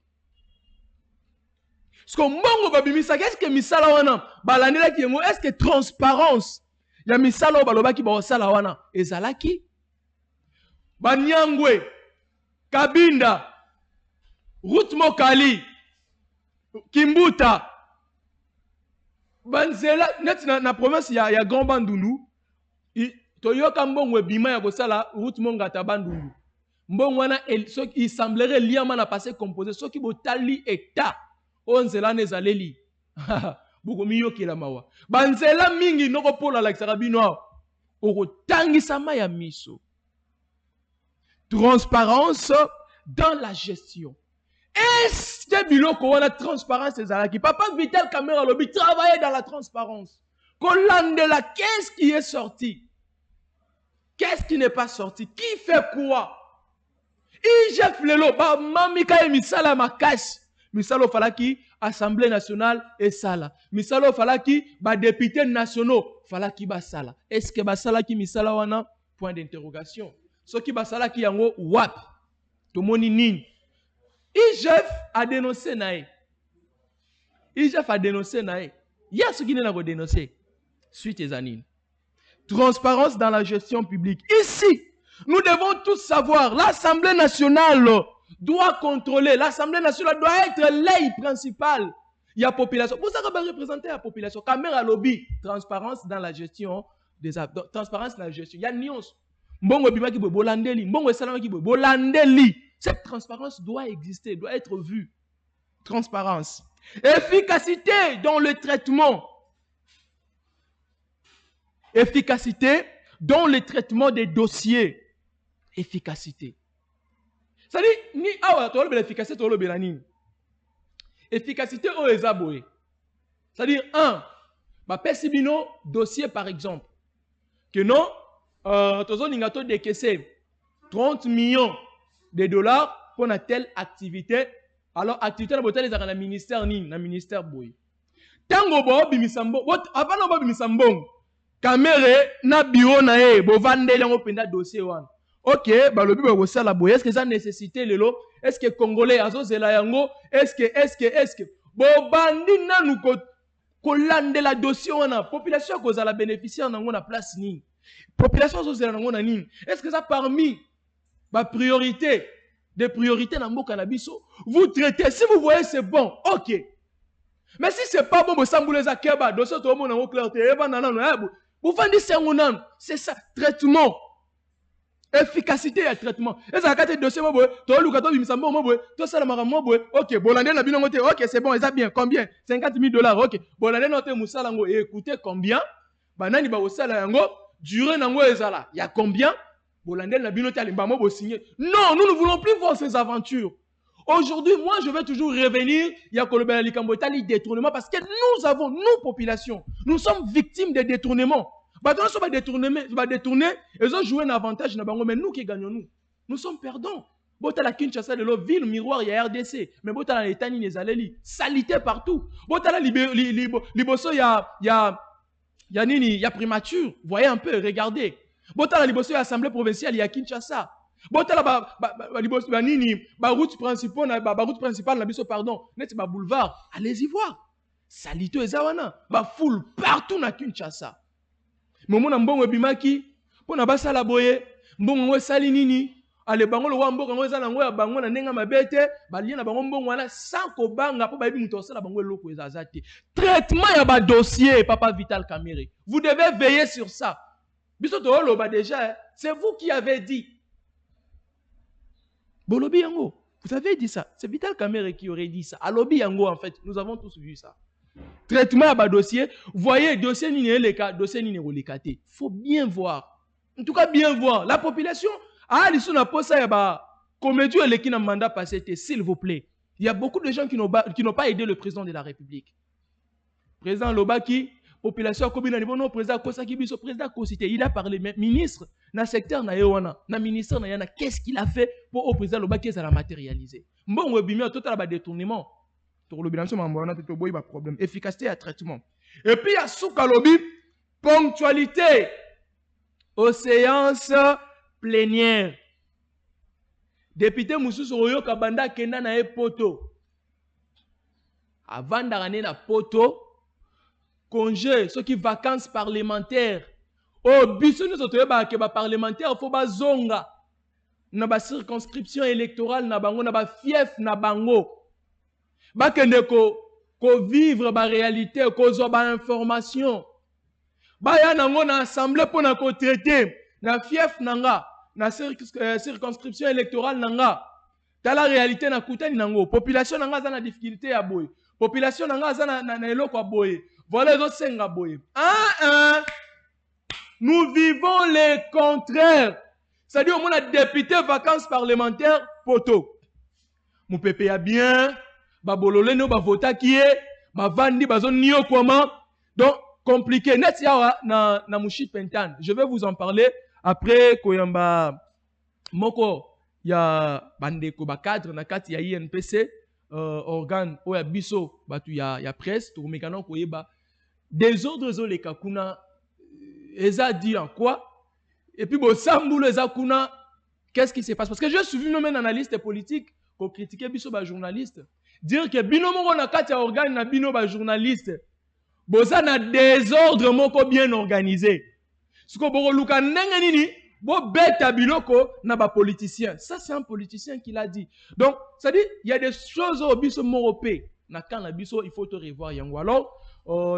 Parce que mbongo babimisa, qu'est-ce que misala wana? Balanela ki yengo, est-ce que transparence? Ya misala balobaki ba osala wana. Ezalaki? Banyangwe, Kabinda, Route Mokali, Kimbuta, Banzela, net na province ya Grand Bandundu. Toyoka mbongo bima ya kosala route mongata bandundu. Mbongo wana il semblerait liama na passé composé soki botali état onzela nezaleli. Boko miyokela mawa. Banzela mingi noko pola la kisarabino. Okotangisa ma ya miso. Transparence dans la gestion. Est-ce que biloko wana transparence ezalaki? Papa Vital Kamera Lobby travaillait dans la transparence. Kolandela, qu'est-ce qui est sorti? Qu'est-ce qui n'est pas sorti? Qui fait quoi? IGF Lelo, Mamika et Misala Makash. Misalo Falaki, Assemblée nationale et Sala. Misalo Falaki, députés nationaux, Falaki Basala. Est-ce que Basala qui Misala wana? Point d'interrogation. Ce qui Basala qui yango wap. Tomoni nin. IGF a dénoncé nae. IGF a dénoncé nae. Il y a ce qui n'a pas dénoncé. Suite et anines. Transparence dans la gestion publique. Ici, nous devons tous savoir, l'Assemblée nationale doit contrôler, l'Assemblée nationale doit être l'œil principal. Il y a population. Pour ça qu'on va représenter la population. Caméra lobby, transparence dans la gestion des transparence dans la gestion. Il y a une nuance. Mbongo bima ki bolandeli, mbongo salama ki bolandeli. Cette transparence doit exister, doit être vue. Transparence. Efficacité dans le traitement. Efficacité dans le traitement des dossiers. Efficacité. C'est-à-dire, ni awa tolo l'efficacité tolo belanine. Efficacité au ezaboé. C'est-à-dire, pesibino dossier par exemple. Que non, tozo ningato décaissé 30 millions de dollars pour une telle activité. Alors, activité na botel ezaka na ministère nini, na ministère boy. Tango bo bimisambo, avant no bo bimisambo. Kamere na bureau na e bo vandele ngo penda dossier wana. OK, balobi ba kosala boye. Est-ce que ça nécessité lelo? Est-ce que congolais azozela yango? Est-ce que bo bandi nanu ko landela dossier wana population ko za bénéficiaire nango na place ni. Population azozela nango na nini? Est-ce que ça parmi ba priorité des priorités na mboka na biso? Vous traitez, si vous voyez c'est bon, OK. Mais si c'est pas bon, vous samboulez à Keba, dossier tout le monde en clair, vous faites c'est ça, traitement. Efficacité et traitement. Et ça a été dossier, moi, toi, Lukato, il me semble, moi, toi, ça, moi, ok, Bolandé, la bilan, ok, c'est bon, ça bien, combien? 50 000 $, ok. Bolandé, noté, Moussalango, et écoutez, combien? Banani, ba, Moussalango, durée, nango, ezala. Il y a combien? Bolandé, la bilan, moi, signé. Non, nous ne voulons plus voir ces aventures. Aujourd'hui, moi, je vais toujours revenir, il y a Kolobela Likambotali, détournement, parce que nous avons, nous, population, nous sommes victimes des détournements. Ils va détourner, ils ont joué un avantage, mais nous qui gagnons, nous sommes perdants. Bota la Kinshasa de l'eau, ville, miroir, il y a RDC, mais bota la Letani, les Aleli, salité partout. Bota la Liboso, il y a primature, voyez un peu, regardez. Bota la Liboso, il y a assemblée provinciale, il y a Kinshasa. Bota la route principale, pardon, net ba boulevard, allez-y voir. Salité, ezawana, ba foule partout na Kinshasa. Momo na mbongo bimaki pona basala boye mbongo ngo sali nini ale bango lo wa mboka ngo ezala ngo ya bango na ndenga mabete balie na bango mbongo wana sans ko banga po bayibi muto sala bango eloko ezazate traitement ya ba dossier papa Vital Kamerhe, vous devez veiller sur ça. Biso to loba déjà, c'est vous qui avez dit Bolobi yango, vous avez dit ça, c'est Vital Kamerhe qui aurait dit ça. Alobi yango en fait, nous avons tous vu ça. Traitement à bas dossier, voyez, dossier ni les cas, dossier ni les cas. Faut bien voir. En tout cas, bien voir. La population, l'issue n'a pas ça, comédie et qui n'a mandat passé, s'il vous plaît. Il y a beaucoup de gens qui n'ont pas aidé le président de la République. Président Lobaki, population, non, président Kosaki, président Kosité, il a parlé, mais ministre, dans le secteur, dans le ministère, qu'est-ce qu'il a fait pour au président Lobaki, ça l'a matérialisé. Bon, on a total détournement. Problème. Efficacité à traitement. Et puis, il y a Soukalobi, ponctualité aux séances plénières. Député Moussous Royo Kabanda Kenda na poto. Avant d'arraner la poto, congé, ceux qui vacances parlementaires. Oh, biso nous autres parlementaires, faut ba zonga. Na ba circonscription électorale na bango, na ba fief na bango. Bakende ko vivre ba réalité, ko zo ba information. Ba ya nango na assemblée pour na ko traiter na fief nanga, na circonscription électorale nanga. Ta la réalité na kutani nango, population nanga za na difficulté ya boy. Population nanga za na eloko boy. Voilà les autres senga boy. Nous vivons les contraires. C'est-à-dire on a député vacances parlementaires poto. Mon pépé a bien babolole no bavota qui est bavandi bazon nio comment donc compliqué net ya na mushi pentan. Je vais vous en parler après koyamba moko ya bandeko ba cadre na kati ya INPC organe o ya biso batu ya presse to mekano koyeba des ordres les kakuna eza dit en quoi et puis bo sambulo eza kuna qu'est-ce qui se passe parce que je suis vu même un analyste politique ko critiquer biso ba journaliste dire que bino moko na kati ya organe na bino ba journaliste boza na désordre moko bien organisé siko boko luka ndenge nini bo beta biloko na ba politicien ça c'est un politicien qui l'a dit donc ça dit il y a des choses au biso moropé na kan na biso il faut te revoir yango alors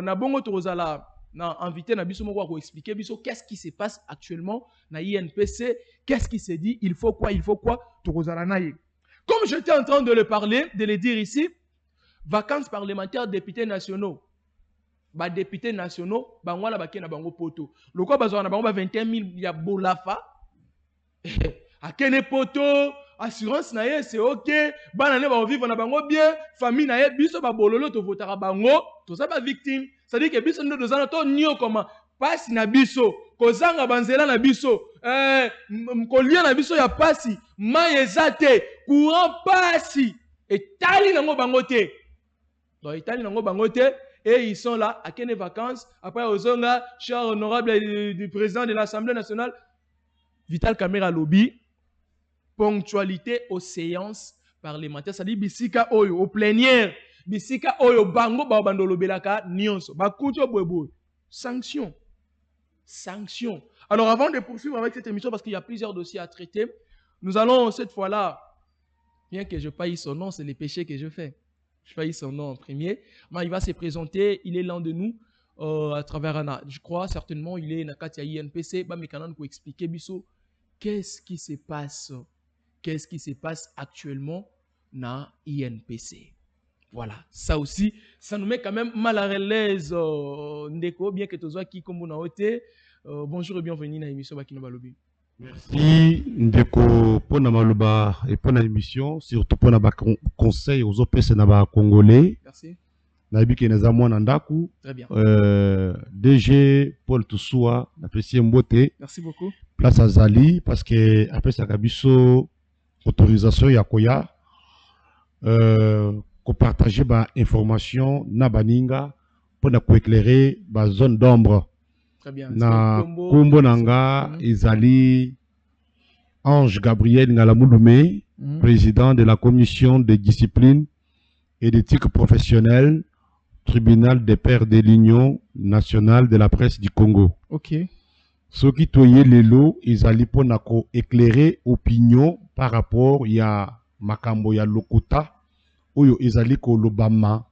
na bongo tozala na invité na biso moko ko expliquer biso qu'est-ce qui se passe actuellement na INPC qu'est-ce qui se dit il faut quoi tozala naye. Comme j'étais en train de le parler, de le dire ici, vacances parlementaires députés nationaux. Ba députés nationaux, ba ngwala ba kena bango poto. Loko bazwa na bango ba 21 000 ya bolafa. Akene poto, assurance na ye c'est OK, bana ne ba vivre na bango bien, famille na ye biso ba bololo to votara bango, to ça ba victime. Ça dit que biso ndo dozana to nio comment pasi na biso, kozanga banzela na biso, kolia na biso ya pasi, maezate, courant pasi, et tali nango bangote. Donc itali nango bangote, et ils sont là, à quelle vacances, après Ozonga, cher honorable du président de l'Assemblée nationale, Vital Kamerhe lobby, ponctualité aux séances parlementaires, ça dit bisika oyo, au plénière, bisika oyo bango ba bandolo belaka nyonso, bakuto bwebo, sanction. Sanctions. Alors avant de poursuivre avec cette émission, parce qu'il y a plusieurs dossiers à traiter, nous allons cette fois-là, bien que je paye son nom, c'est les péchés que je fais. Je paye son nom en premier. Mais il va se présenter, il est l'un de nous, à travers Anna. Je crois certainement, il est Nakatia INPC, mais quand pour expliquer biso, qu'est-ce qui se passe? Qu'est-ce qui se passe actuellement dans INPC? Voilà, ça aussi, ça nous met quand même mal à l'aise. Ndeko, bien que tu sois qui comme on a été. Bonjour et bienvenue dans l'émission Bakino Balobi. Merci Ndeko pour na maloba et pour l'émission, surtout pour na conseil aux OPC na Congolais. Merci. Naibiki neza mwana ndaku. Très bien. DG Paul Toussoua, apprécié Mbote. Merci beaucoup. Place à Zali parce que après ça kabiso autorisation ya koya ko partager ba information na baninga pour na éclairer ba zone d'ombre. Très bien. Na Kumbo Nanga Izali Ange Gabriel Ngalamouloumé, président de la commission de discipline et d'éthique professionnelle, tribunal des pairs de l'Union nationale de la presse du Congo. Ok. Ce qui toye lelo Izali Ponako éclairer opinion par rapport à Makambo ya Lokuta Oyo Izali ko Lobama.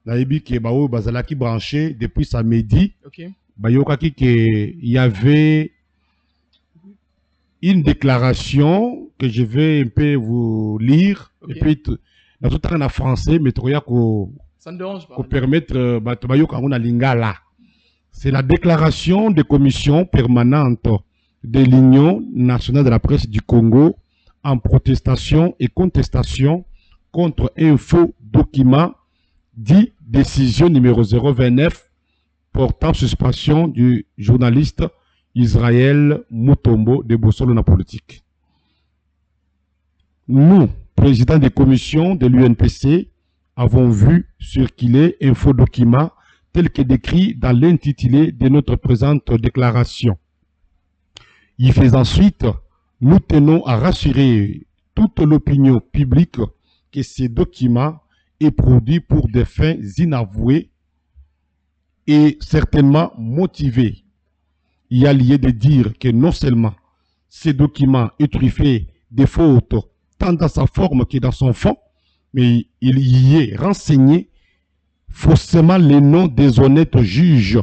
Naibi ke bao bazalaki branché depuis samedi. Ok. Bayokaki qu'il y avait une déclaration que je vais un peu vous lire. Okay. Et puis, dans tout en français, mais ça ne dérange pas. Pour permettre lingala. C'est la déclaration de commission permanente de l'Union nationale de la presse du Congo en protestation et contestation contre un faux document dit décision numéro 029 portant suspension du journaliste Israël Mutombo de Bossolo na politique. Nous, présidents des commissions de l'UNPC, avons vu circuler un faux document tel que décrit dans l'intitulé de notre présente déclaration. Il fait ensuite, nous tenons à rassurer toute l'opinion publique que ce document est produit pour des fins inavouées et certainement motivé. Il y a lieu de dire que non seulement ce document est truffé de fautes tant dans sa forme que dans son fond, mais il y est renseigné faussement les noms des honnêtes juges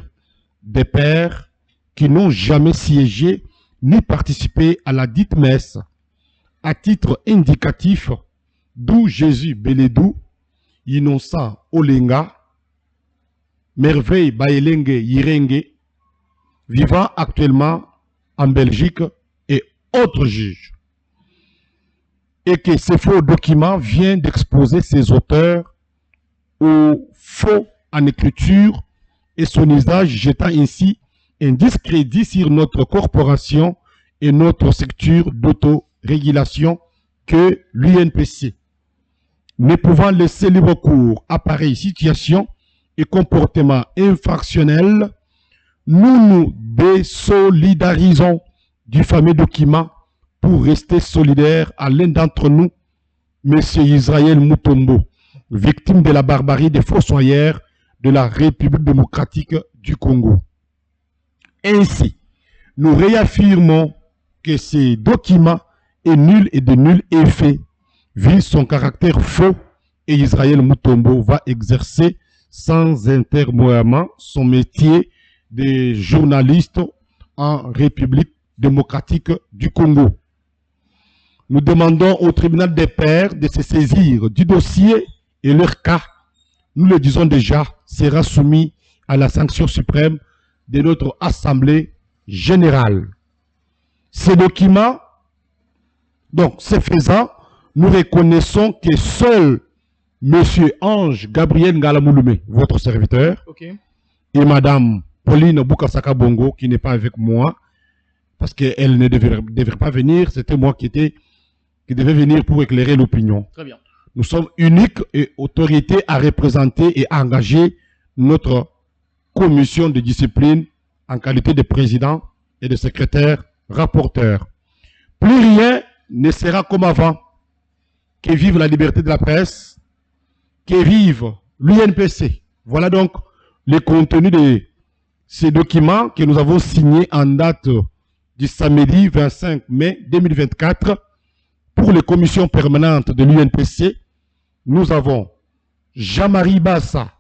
des pairs qui n'ont jamais siégé ni participé à la dite messe à titre indicatif, d'où Jésus Beledou, Innocent Olenga, Merveille Baelenge Yirenge, vivant actuellement en Belgique, et autres juges. Et que ce faux document vient d'exposer ses auteurs au faux en écriture et son usage jetant ainsi un discrédit sur notre corporation et notre structure d'autorégulation que l'UNPC. Ne pouvant laisser libre cours à pareille situation et comportement infractionnel, nous nous désolidarisons du fameux document pour rester solidaires à l'un d'entre nous, M. Israël Mutombo, victime de la barbarie des fossoyeurs de la République démocratique du Congo. Ainsi, nous réaffirmons que ce document est nul et de nul effet, vu son caractère faux, et Israël Mutombo va exercer sans intermoiement son métier de journaliste en République démocratique du Congo. Nous demandons au tribunal des pairs de se saisir du dossier et leur cas, nous le disons déjà, sera soumis à la sanction suprême de notre Assemblée générale. Ces documents, donc, ce faisant, nous reconnaissons que seul M. Ange Gabriel Ngalamouloumé, votre serviteur, et Mme Pauline Boukasaka Bongo, qui n'est pas avec moi, parce qu'elle ne devrait pas venir, c'était moi qui devait venir pour éclairer l'opinion. Très bien. Nous sommes uniques et autorités à représenter et à engager notre commission de discipline en qualité de président et de secrétaire rapporteur. Plus rien ne sera comme avant. Que vive la liberté de la presse, que vive l'UNPC. Voilà donc le contenu de ces documents que nous avons signés en date du samedi 25 mai 2024 pour les commissions permanentes de l'UNPC. Nous avons Jean-Marie Bassa,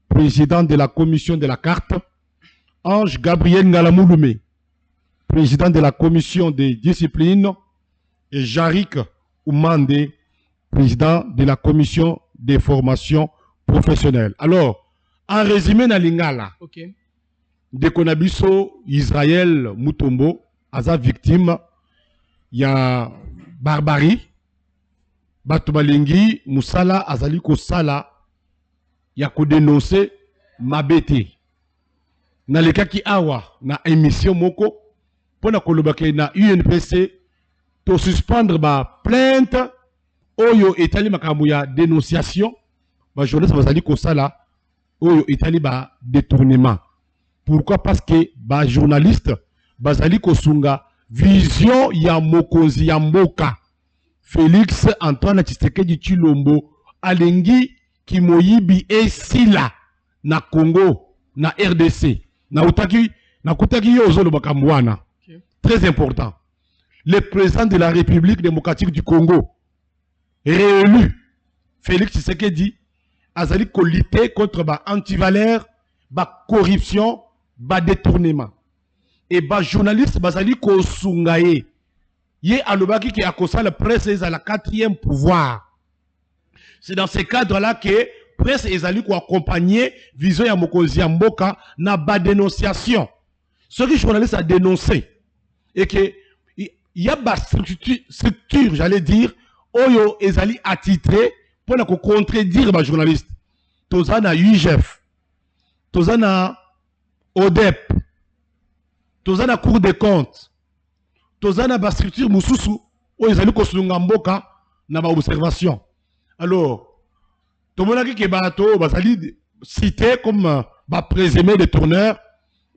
président de la commission de la carte, Ange Gabriel Ngalamouloumé, président de la commission de discipline, et Jarik Oumande, président de la commission des formations professionnelles. Alors, en résumé, na lingala, Ok. de Konabiso, Israël Mutombo, Aza victime, il y a barbarie, Batubalingi, Moussala, Azali Kosala, il y a ko dénoncer Mabete. Na le kaki awa, na émission moko, pour na kolobake na UNPC, to suspendre ba plainte, oyo etali makambo ya dénonciation, ba journaliste bazali Kosala, oyo etali ba détournement. Pourquoi? Parce que ba journaliste bazali kosunga vision ya mokonzi ya mboka Félix Antoine Tshisekedi Tshilombo alengi kimoyibi esila na Congo na RDC na kutaki yo zolo bakamwana. Okay. Très important. Le président de la République démocratique du Congo réélu Félix Tshisekedi azali ko lutter contre ba antivaleur, ba corruption, ba détournement. Et ba journaliste bazali ko sungaye. Ye alobaki ki akosa la presse est à la 4e pouvoir. C'est dans ce cadre-là que presse ezali ko accompagner vision ya mokonzi ya mboka na ba dénonciation. Ce que journaliste a dénoncé et que il y a ba structure, j'allais dire, oyo ezali attitré pour na ko contredire ba journaliste. Tozana UGF, tozana ODEP, tozana Cour des comptes, tozana ba structure mususu oyo ezali ko sunga mboka na ba observation. Alors, tomonaki ke bato bazali cité comme ba présumé détourneur,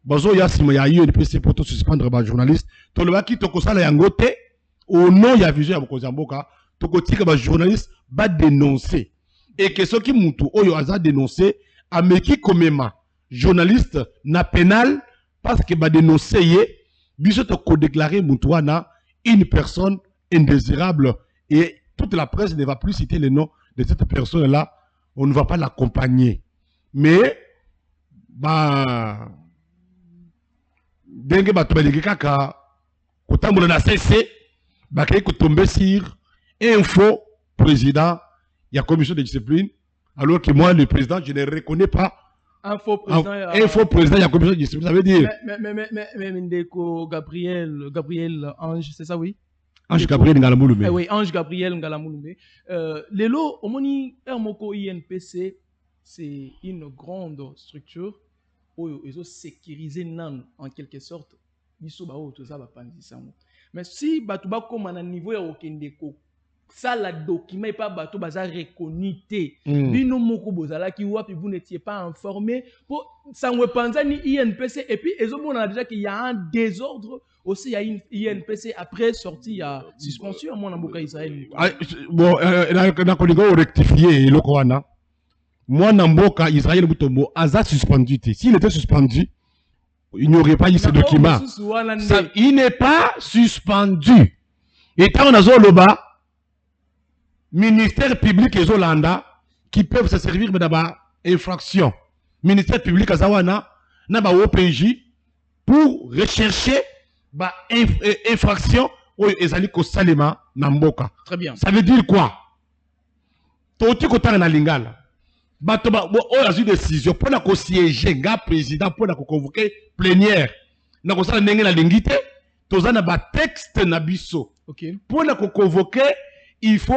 bazo ya sima ya UNPC pour to suspendre ba journaliste, tolobaki tokosala yango te au nom ya vision ya mokonzi ya mboka, tokotika ba journaliste ba dénoncer. Et que ce qui mutu oyo aza dénoncé ameki komema journaliste na pénal parce que ba dénoncer ye biso to ko déclarer mutuana une personne indésirable et toute la presse ne va plus citer le nom de cette personne là, on ne va pas l'accompagner. Mais ba dengue ba tobalingi kaka kotambola na CC ba kay ko tomber sur info président il y a commission de discipline, alors que moi, le président, je ne reconnais pas. Un faux président. Un faux président, il y a commission de discipline, ça veut dire. Mais Ndeko Gabriel Ange, c'est ça, oui? Ange Gabriel Ngalamoulumé. Oui, Ange Gabriel Ngalamoulumé. Lelo, Omoni, Hermoko INPC, c'est une grande structure où ils ont sécurisé NAN, en quelque sorte. Mais si Batouba comme à un niveau ya Okendeko, ça la document et pas bateau bazar reconnu té bino moko bozala ki wapi vous n'étiez pas informé pour sangwe panzani INPC et puis on a déjà qu'il y a un désordre aussi il y a une INPC après sortie il y a suspension moi na mboka Israël. Bon na kolingo rectifier loko wana moi na mboka Israël Mutombo aza suspendu té s'il était suspendu il n'y aurait pas eu ce document. Il n'est pas suspendu et tant on a zoloba ministère public et Zolanda qui peuvent se servir de la infraction. Ministère public à Zawana, na ba OPJ pour rechercher ba infraction ou ezali ko salema na mboka. Très bien. Ça veut dire quoi? Toti ko tanga na lingala. Bato ba o azu décision pour na ko siéger ga président pour na ko convoquer plénière. Na ko sala ndenge na lingité, tozana ba texte na biso. OK. Pour na ko convoquer il faut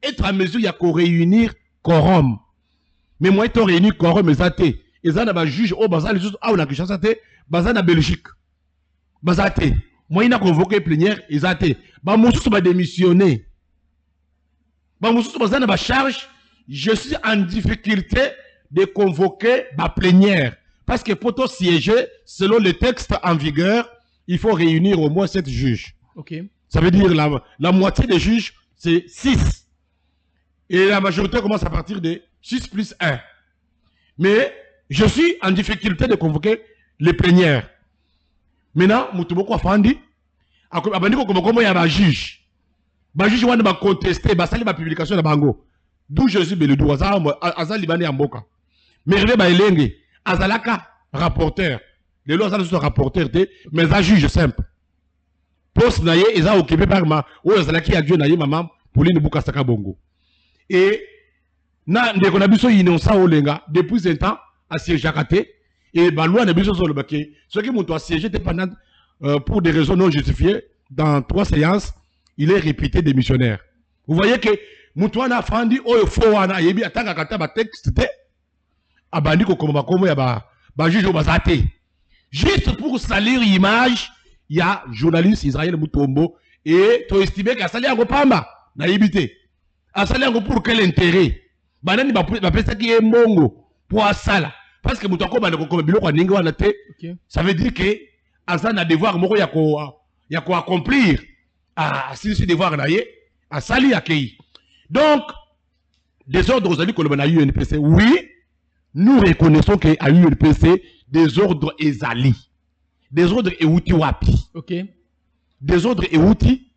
être à mesure de réunir quorum. Mais moi, je réunir quorum, mais ça t'est. Et ça, on juge, oh, bah, ça, les autres, ah, on a que ça, t'est, bah, ça, Belgique. Bah, ça t'est. Moi, il a convoqué plénière, et ça t'est. Bah, mon sous, va démissionner. Bah, mon sous, bah, ça, charge, je suis en difficulté de convoquer ma plénière. Parce que pour tout siéger, selon le texte en vigueur, il faut réunir au moins 7 juges. OK. Ça veut dire la moitié des juges, c'est 6. Et la majorité commence à partir de 6 plus 1. Mais je suis en difficulté de convoquer les plénières. Maintenant, Moutoubo Fandi, il y a un juge. Le juge va contester, va salir la publication de Bango. D'où je suis le droit, Azal Libanais en Boka. Mais je vais Azalaka, rapporteur. Les lois sont rapporteurs, mais un juge simple. poste naye ils ont occupé par ma ozalaki adjoint naye maman Pauline Bukasaka Bongo et na ndeko na biso innocent olenga depuis un temps à siéger et ba loi na biso sur le baquet ce qui monte à siéger pendant pour des raisons non justifiées dans 3 séances il est répété démissionnaire. Vous voyez que Moutouana Fandi oyo fowana yebi atanga kata ba texte te abandi ko komba komo ya ba juge bazate juste pour salir image il y a journaliste Israël Mutombo et to estimer que sali yango pamba na yebité asali yango pour quel intérêt banani ba pesa ki mbongo pour asala parce que mutu akoba ndeko comme biloko ninga wana te ça veut dire que azana devoir moko ya ko accomplir si devoir na ye asali akei. Donc désordre aux alliés kolobana UNPC oui nous reconnaissons que à UNPC des ordres ezali des ordres et outils wapi des ordres et outils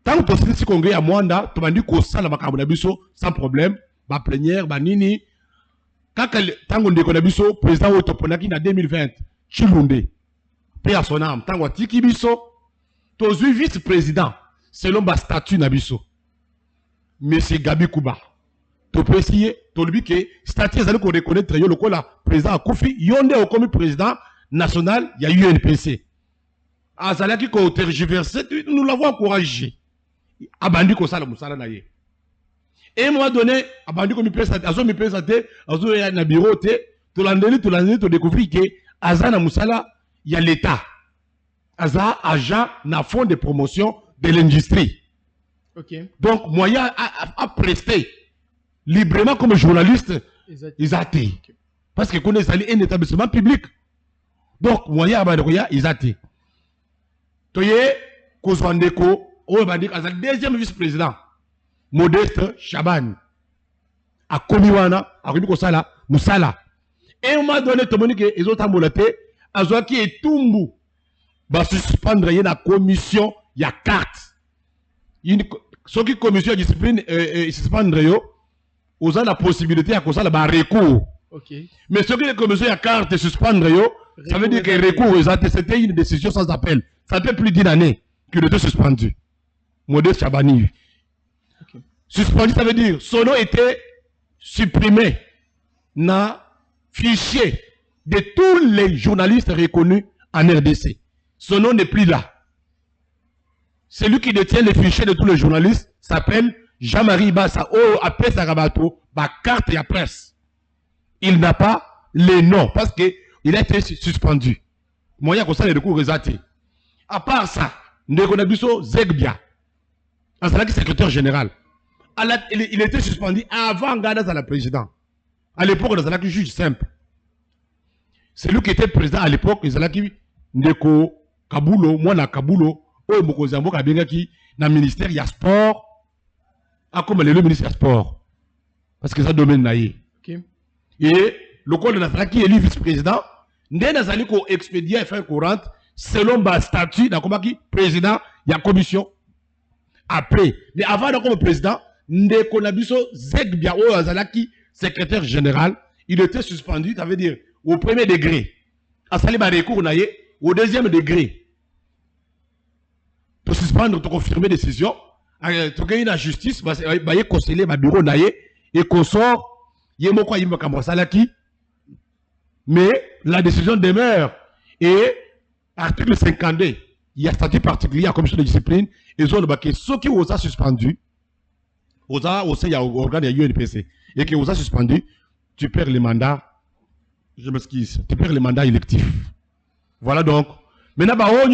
tant que si congrès à Mwanda tu m'as dit que ça la makambo na biso sans problème ba plénière ba nini kaka tango ndeko na biso président oto ponaki na 2020 Chilunde paix à son âme tango tiki biso tozui vice président selon ba statut na biso monsieur Gabi Kuba to préciser to lui que statut ezali ko reconnaître yo lokola président Akufi yonde au comme président national il y a UNPC azalaki ko tergiverser nous l'avons encouragé abandi ko sala musala na ye et à un moment donné abandi ko mi présenter azo ya na bureau te to landeli to découvrir que azana musala il y a l'état aza agent na fonds de promotion de l'industrie. Donc moyen à prester librement comme journaliste ils athées parce que connaissent un établissement public donc moyen à ils athées toye kozwandeko o bandi azali deuxième vice-président Modeste Chaban a commis wana a connu kosala musala et on m'a donné to monique ils ont tambolate azwaki etumbu ba suspendre la commission ya carte une ce qui commission de discipline suspendre yo aux a la possibilité à cause ba recours mais ce qui la commission ya carte suspendre yo ça veut dire que recours c'était une décision sans appel ça fait plus d'une année qu'il était suspendu. Modeste Chabani suspendu ça veut dire son nom était supprimé na fichier de tous les journalistes reconnus en RDC. Son nom n'est plus là. Celui qui détient le fichier de tous les journalistes s'appelle Jean-Marie Bassa. Oh, après Sarabato, ma carte et presse. Il n'a pas les noms parce qu'il a été suspendu. Moyen comme ça, les recours résatés. À part ça, Ndekonabiso Zegbia, un secrétaire général, il était suspendu avant Gada à la président. À l'époque, il y juge simple. C'est lui qui était président à l'époque, il y a Ndeko Kabulo, moi na Kabulo, au Mokozambo Kabengaki, dans le ministère, il y a sport. Ah, comme le ministère sport. Parce que ça domaine naïe. Et le col de Nazaraki est vice-président. Ndé Nazali ko expédier fin courante, selon le statut, dans président, il y a commission. Après, mais avant d'être comme président, Ndeko Nabiso Zegbia o Azalaki, secrétaire général, il était suspendu, ça veut dire au premier degré. À Saliba recours naïe, au deuxième degré. Pour suspendre, pour confirmer décision, pour gagner la justice, il y a conseiller ma bureau naïe et qu'on sort, il y a quoi il me salaki, mais la décision demeure. Et article 52, il y a statut particulier à la commission de discipline, et ils ont le baquet, ceux qui ont suspendu, il y a organe de UNPC, et qui ont suspendu, tu perds les mandats, je m'excuse, tu perds les mandats électifs. Voilà donc. Maintenant,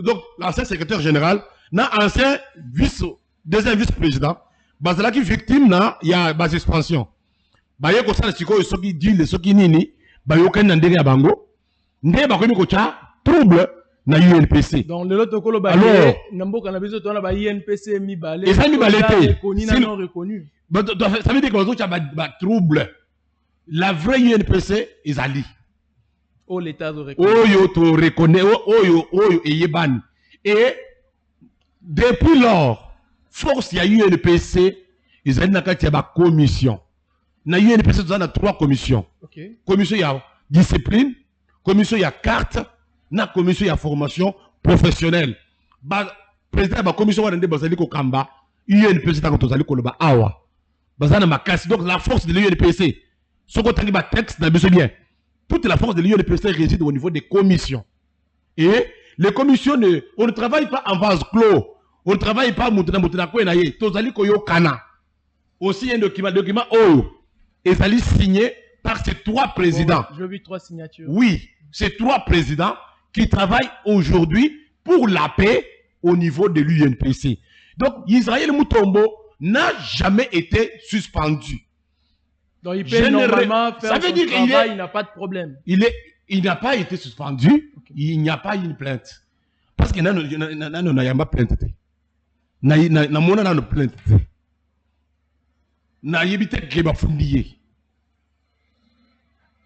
donc, l'ancien secrétaire général, l'ancien deuxième vice-président, Bazalaki victime, il y a une suspension. Il y a ceux qui disent, ceux qui nini, il y a aucun ndenge à Bango, ndenge bakomi kocha trouble na UNPC. Donc, le lot de alors, Nambo Canabiso, tu as UNPC mi-balé. Et ça mi-balé. Non reconnu. Ça veut dire que tu as trouble. La vraie UNPC, ils allient. Oh, l'État de reconnaître. Oyo to reconnaît, oyo et yeban. Et depuis lors, force il y a eu UNPC, ils ont une commission. Na UNPC, ils ont 3 commissions. Commission il y a discipline, commission il y a carte, na commission il y a formation, professionnel. Président de la commission de Bazali Kokamba, UNPC Tozali Koloba Awa. Bazana Makasi, donc la force de l'UNPC. Ce qu'on a dit texte n'a bien. Toute la force de l'UNPC réside au niveau des commissions. Et les commissions, on ne travaille pas en vase clos. On ne travaille pas Moutena Kwenaye. Tozali Koyo Kana. Aussi un document Oyo. Et ça signé par ces 3 présidents. Je vis 3 signatures. Oui, ces 3 présidents qui travaillent aujourd'hui pour la paix au niveau de l'UNPC. Donc, Israël Mutombo n'a jamais été suspendu. Donc, il peut normalement faire son travail, il n'a pas de problème. Il n'a pas été suspendu, okay. Il n'y a pas une plainte. Parce qu'il n'y a pas plainte. Il n'y a pas plainte. Il n'y a pas plainte.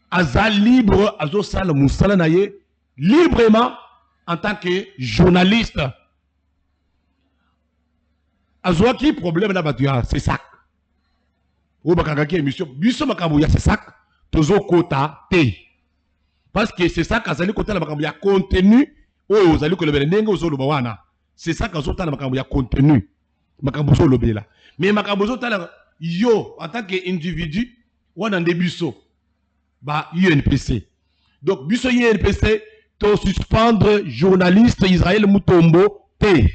Aza libre, Azo Sal Moussala Naye, librement en tant que journaliste. Azo qui problème là-bas, c'est ça. Ou bakangaki émission, biso makambuya c'est ça. Tozo kota te. Parce que c'est ça qu'azali kota la makambuya contenu. Oh, ozali ko lobela ndenge ozo loba wana. C'est ça qu'azo ta la makambuya contenu. Makambuzo lobela. Mais makambuzo ta la yo en tant qu'individu, wana ndebiso. Bah, UNPC. Donc, biso UNPC, to suspendre journaliste Israël Mutombo T.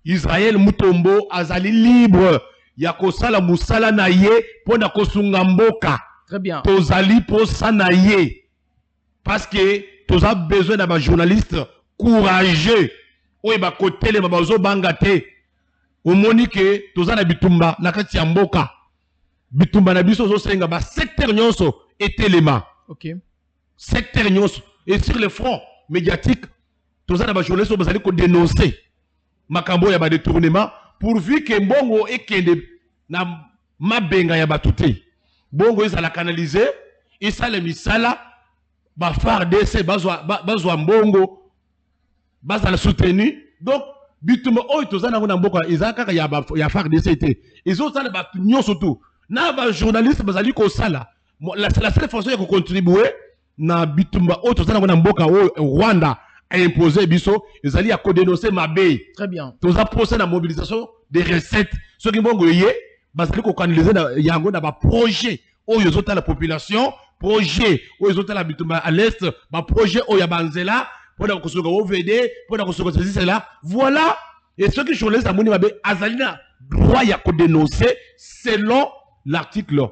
Israël Mutombo azali libre. Yakosala musala na ye pona kosunga mboka. Très bien. Tozali po sanaye. Parce que toza besoin d'un journaliste courageux. Oye ba kotele mabazo bangate. Omoni ke toza na bitumba na kati ya mboka. Bitumba na biso zo senga ba secteur nyonso etelema. OK. Secteur nyonso et sur le front médiatique toza na ba journaliste bazali ko dénoncer makambo ya ba détournement pourvu que mbongo ekende na mabenga ya batute. Bongo ezala canaliser et ça le misala ba FARDC bazwa mbongo bazala soutenu. Donc bitumba oyo toza na mboka ezaka ya FARDC te. Ezo sala ba nyonso tout. Na ba journaliste bazali ko sala la seule façon de contribuer na bitumba oyo toza na mboka oyo Rwanda a imposé biso ezali ya ko dénoncer mabe. Très bien. Toza procès na mobilisation des recettes. Ce qui mbongo yé bazali ko canaliser na yango na ba projet oyo zota la population, projet oyo zota la bitumba à l'est, ba projet oyo ya banzela pona ko soka OVD, pona ko soka ceci cela. Voilà. Et ce qui journaliste a moni mabe azali na droit ya ko dénoncer selon l'article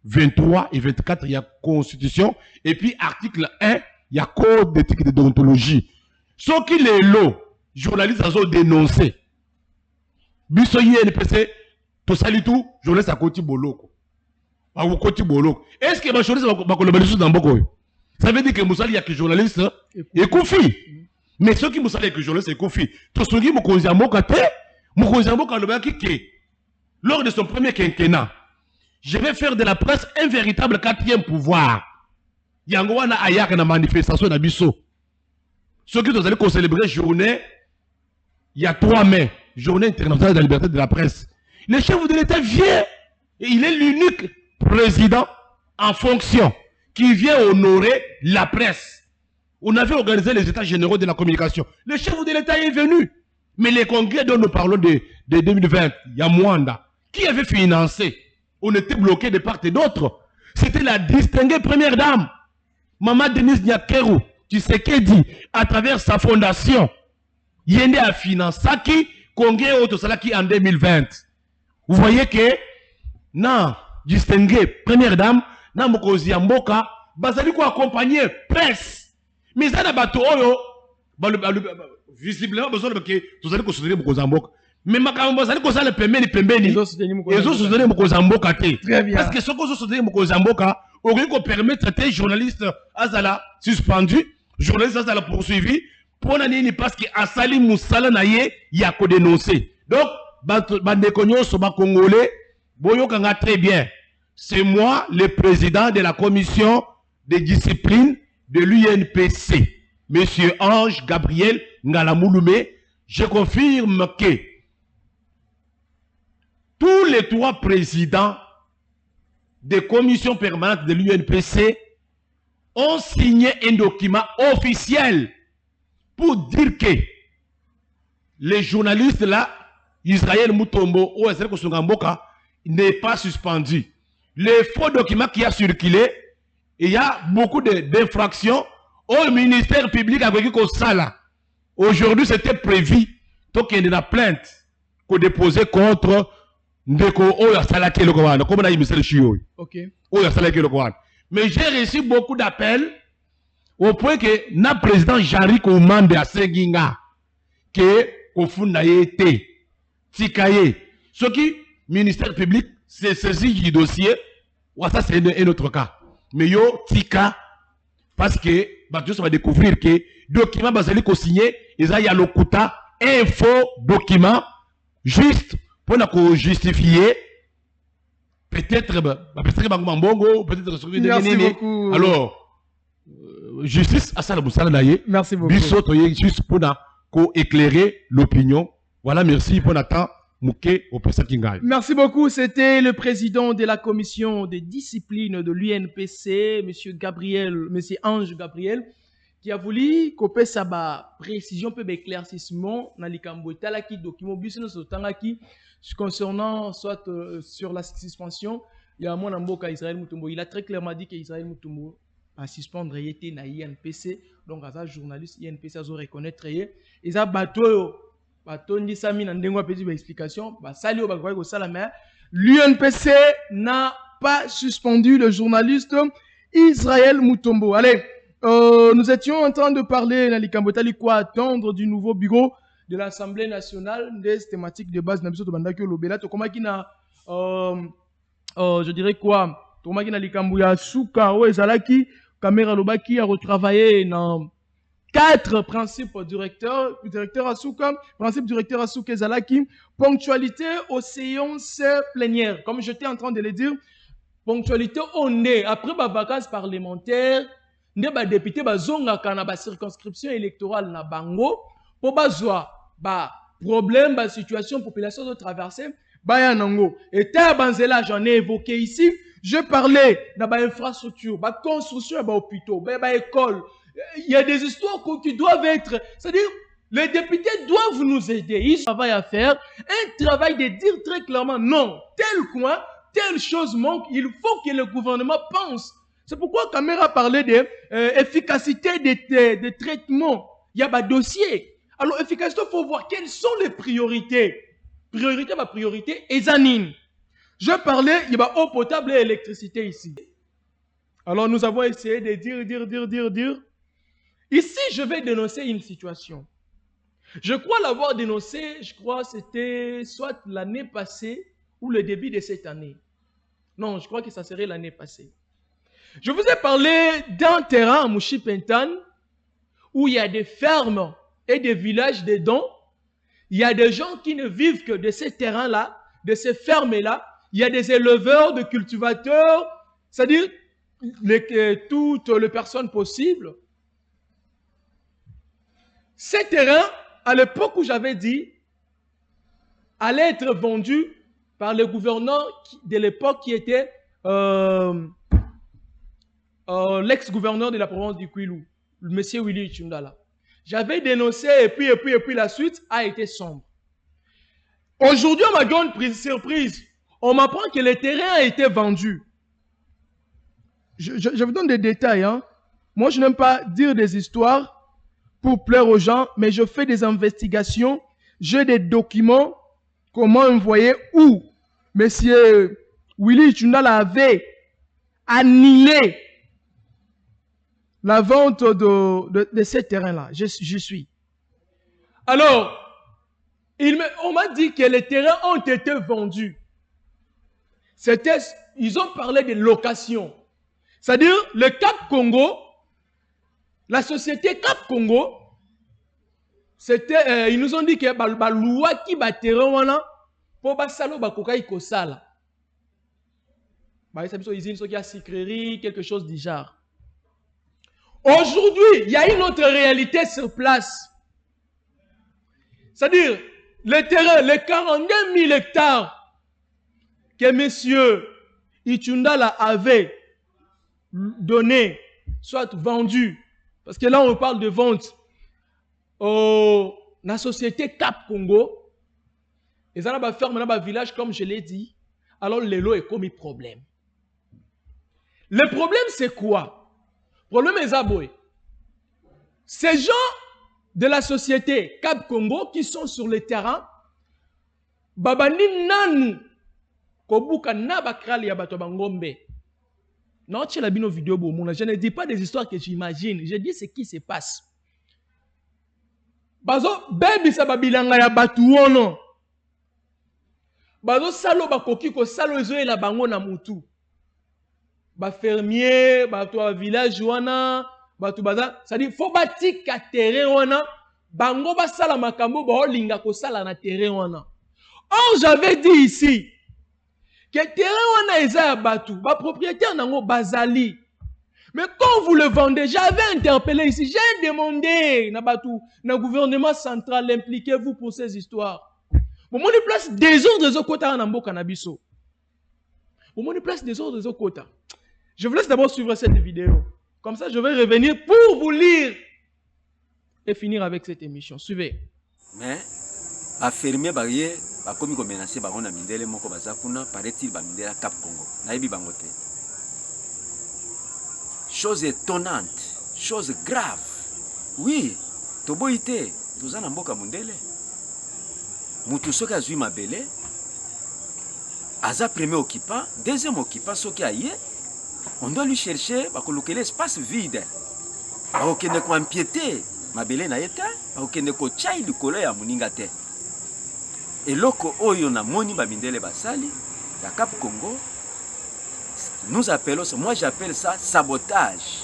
23 et 24, il y a Constitution. Et puis, article 1, il y a Code d'éthique et de déontologie. Ce qui est là, journalistes ont dénoncé. Biso INPC, tout ça, tout, journaliste à côté boloko. Est-ce que les journalistes vont collaborer dans beaucoup? Ça veut dire que Moussali, il y a que journalistes et Koufi. Mais ceux qui Moussali, il y a que journalistes et Koufi. Tout ce qui est Moukozambo, lors de son premier quinquennat, je vais faire de la presse un véritable 4e pouvoir. Yangoana ayak na manifestation na biso. Ceux qui doivent aller célébrer journée, il y a 3 mai, journée internationale de la liberté de la presse. Le chef de l'État vient et il est l'unique président en fonction qui vient honorer la presse. On avait organisé les états généraux de la communication. Le chef de l'État est venu. Mais les congrès dont nous parlons de 2020, il y a Mwanda, qui avait financé. On était bloqué de part et d'autre. C'était la distinguée première dame, Maman Denise Nyakeru, qui s'est dit, à travers sa fondation, Yende a financé qui congrès Otosalaki en 2020. Vous voyez que, non, distinguée première dame, na mokozi ya mboka, bazali ko accompagner presse. Mais ça na bato oyo, visiblement besoin de que tous allez soutenir mokozi ya mboka. Mais makambo bazali ko sala pembeni pembeni. Ils ont soutenu mokozi ya mboka te. Parce que ce qu'on soutenir mokozi ya mboka, aurait ko permettre tes journalistes azala suspendu, journalistes azala poursuivi pour nani parce que asali musala na ye ya ko dénoncer. Donc bande konyo so ba congolais boyoka nga très bien. C'est moi, le président de la commission de discipline de l'UNPC, Monsieur Ange Gabriel Ngalamouloumé. Je confirme que tous les 3 présidents des commissions permanentes de l'UNPC ont signé un document officiel pour dire que les journalistes là, Israël Mutombo, n'est pas suspendu. Les faux documents qui a circulé, il y a beaucoup d'infractions au ministère public avec Sala. Aujourd'hui, c'était prévu donc il y a une plainte qu'on déposait contre Ndeko Oya Salake Lokowan, comme on a dit, M. Chio. Ok. Oya Salake Lokowan. Mais j'ai reçu beaucoup d'appels au point que le président Jari commande à Senginga que Kofuna été Tikaye. Ce qui, ministère public, c'est saisi du dossier, ou ça c'est un autre cas. Mais yo, Tika, parce que, ça va découvrir que document basé qu'on signé, il y a le quota, un faux document, juste pour justifier, peut-être, Merci beaucoup. Alors, justice, à ça, merci beaucoup. Juste pour éclairer l'opinion. Voilà, merci pour l'attente. Merci beaucoup. C'était le président de la commission de discipline de l'UNPC, M. Ange Gabriel, qui a voulu couper sa précision, peu d'éclaircissement dans les Cambotala qui document business qui concernant soit sur la suspension. Il y a un Mboka Israël Mutombo. Il a très clairement dit qu'Israël Mutombo a suspendre était na INPC. Donc, à journaliste INPC, a reconnaître et ça bateau. L'UNPC n'a pas suspendu le journaliste Israël Mutombo. Allez, nous étions en train de parler, quoi attendre du nouveau bureau de l'Assemblée nationale des thématiques de base. Je dirais quoi? Caméra Lobaki a retravaillé dans 4 principes directeurs à Souka, principe directeur à Souka Zalaki, ponctualité aux séances plénières. Comme j'étais en train de le dire, ponctualité on est après les vacances parlementaires, les députés bazonga kana ba circonscription électorale na bango pour bazwa ba problème ba situation population de traverser baya nango. Et Banzela j'en ai évoqué ici, je parlais de ba infrastructure, ba construction ba hôpitaux, ba école. Il y a des histoires qui doivent être... C'est-à-dire, les députés doivent nous aider. Ils ont un travail à faire. Un travail de dire très clairement, non, tel coin, telle chose manque. Il faut que le gouvernement pense. C'est pourquoi Caméra parlait d'efficacité des traitements. Il y a un dossier. Alors, efficacité, il faut voir quelles sont les priorités. Priorité, Ezanine. Je parlais, il y a eau potable et électricité ici. Alors, nous avons essayé de dire. Ici, je vais dénoncer une situation. Je crois l'avoir dénoncé, c'était soit l'année passée ou le début de cette année. Non, je crois que ça serait l'année passée. Je vous ai parlé d'un terrain à Mouchi-Pentan où il y a des fermes et des villages dedans. Il y a des gens qui ne vivent que de ces terrains-là, de ces fermes-là. Il y a des éleveurs, de cultivateurs, c'est-à-dire toutes les personnes possibles. Ces terrains, à l'époque où j'avais dit, allaient être vendus par le gouverneur de l'époque qui était l'ex-gouverneur de la province du Kwilu, le monsieur Willy Chundala. J'avais dénoncé et puis la suite a été sombre. Aujourd'hui, on m'a donné une surprise. On m'apprend que le terrain a été vendu. Je vous donne des détails. Hein. Moi, je n'aime pas dire des histoires pour plaire aux gens, mais je fais des investigations, j'ai des documents, comment envoyer où monsieur Willy Chundala avait annulé la vente de ces terrains-là. Je suis. Alors, on m'a dit que les terrains ont été vendus. Ils ont parlé de location. C'est-à-dire, le Cap Congo, la société Cap Congo, ils nous ont dit que la loi qui va terrain pour basalo bakoka ikosala. Ils ont dit sucrerie, quelque chose du genre. Aujourd'hui, il y a une autre réalité sur place. C'est-à-dire, le terrain, les 42 000 hectares que M. Itundala avait donné, soit vendu, parce que là on parle de vente aux la société Cap Congo, ils ont ba ferme dans village comme je l'ai dit, alors le lot est comme un problème. Le problème c'est quoi? Le problème est aboué. Ces gens de la société Cap Congo qui sont sur le terrain, babani nanu kobuka na bakrali ya bato bangombe. Non, tu as la vidéo, je ne dis pas des histoires que j'imagine, je dis ce qui se passe. Bazo baby sa babilanga ya batu wono. Bazo salo bakoki ko salo ezo la bango na mutu. Ba fermier, bato a village wana, bato baza, ça dit faut bâtir ka terrain wana, bango ba sala makambo ba olinga ko sala na terrain wana. Or j'avais dit ici que terrain wana eza ya batu, ba propriétaire nango bazali. Mais quand vous le vendez, j'avais interpellé ici, j'ai demandé na gouvernement central, impliquez-vous pour ces histoires. Vous m'avez place des ordres des quotas en Ambo Cannabiso. Vous m'avez place des ordres des quotas. Je vous laisse d'abord suivre cette vidéo. Comme ça, je vais revenir pour vous lire et finir avec cette émission. Suivez. Mais, affirmer barrière, comme il menacer baron Mindele moko bazakuna, paraît-il Mindele Cap Congo. Naïbi bangote. Chose étonnante, chose grave. Oui, toboite, tous en amboka mundele. Mutusoka zui mabele. Aza premier occupant, deuxième occupant, soki aye. On doit lui chercher, bakoloke l'espace vide. Bakokende ko empiéter, mabele na yeta, bakokende ko chai likolo ya muninga te. Eloko oyo na moni ba mindele basali, ya Cap Congo. Nous appelons ça, moi j'appelle ça sabotage.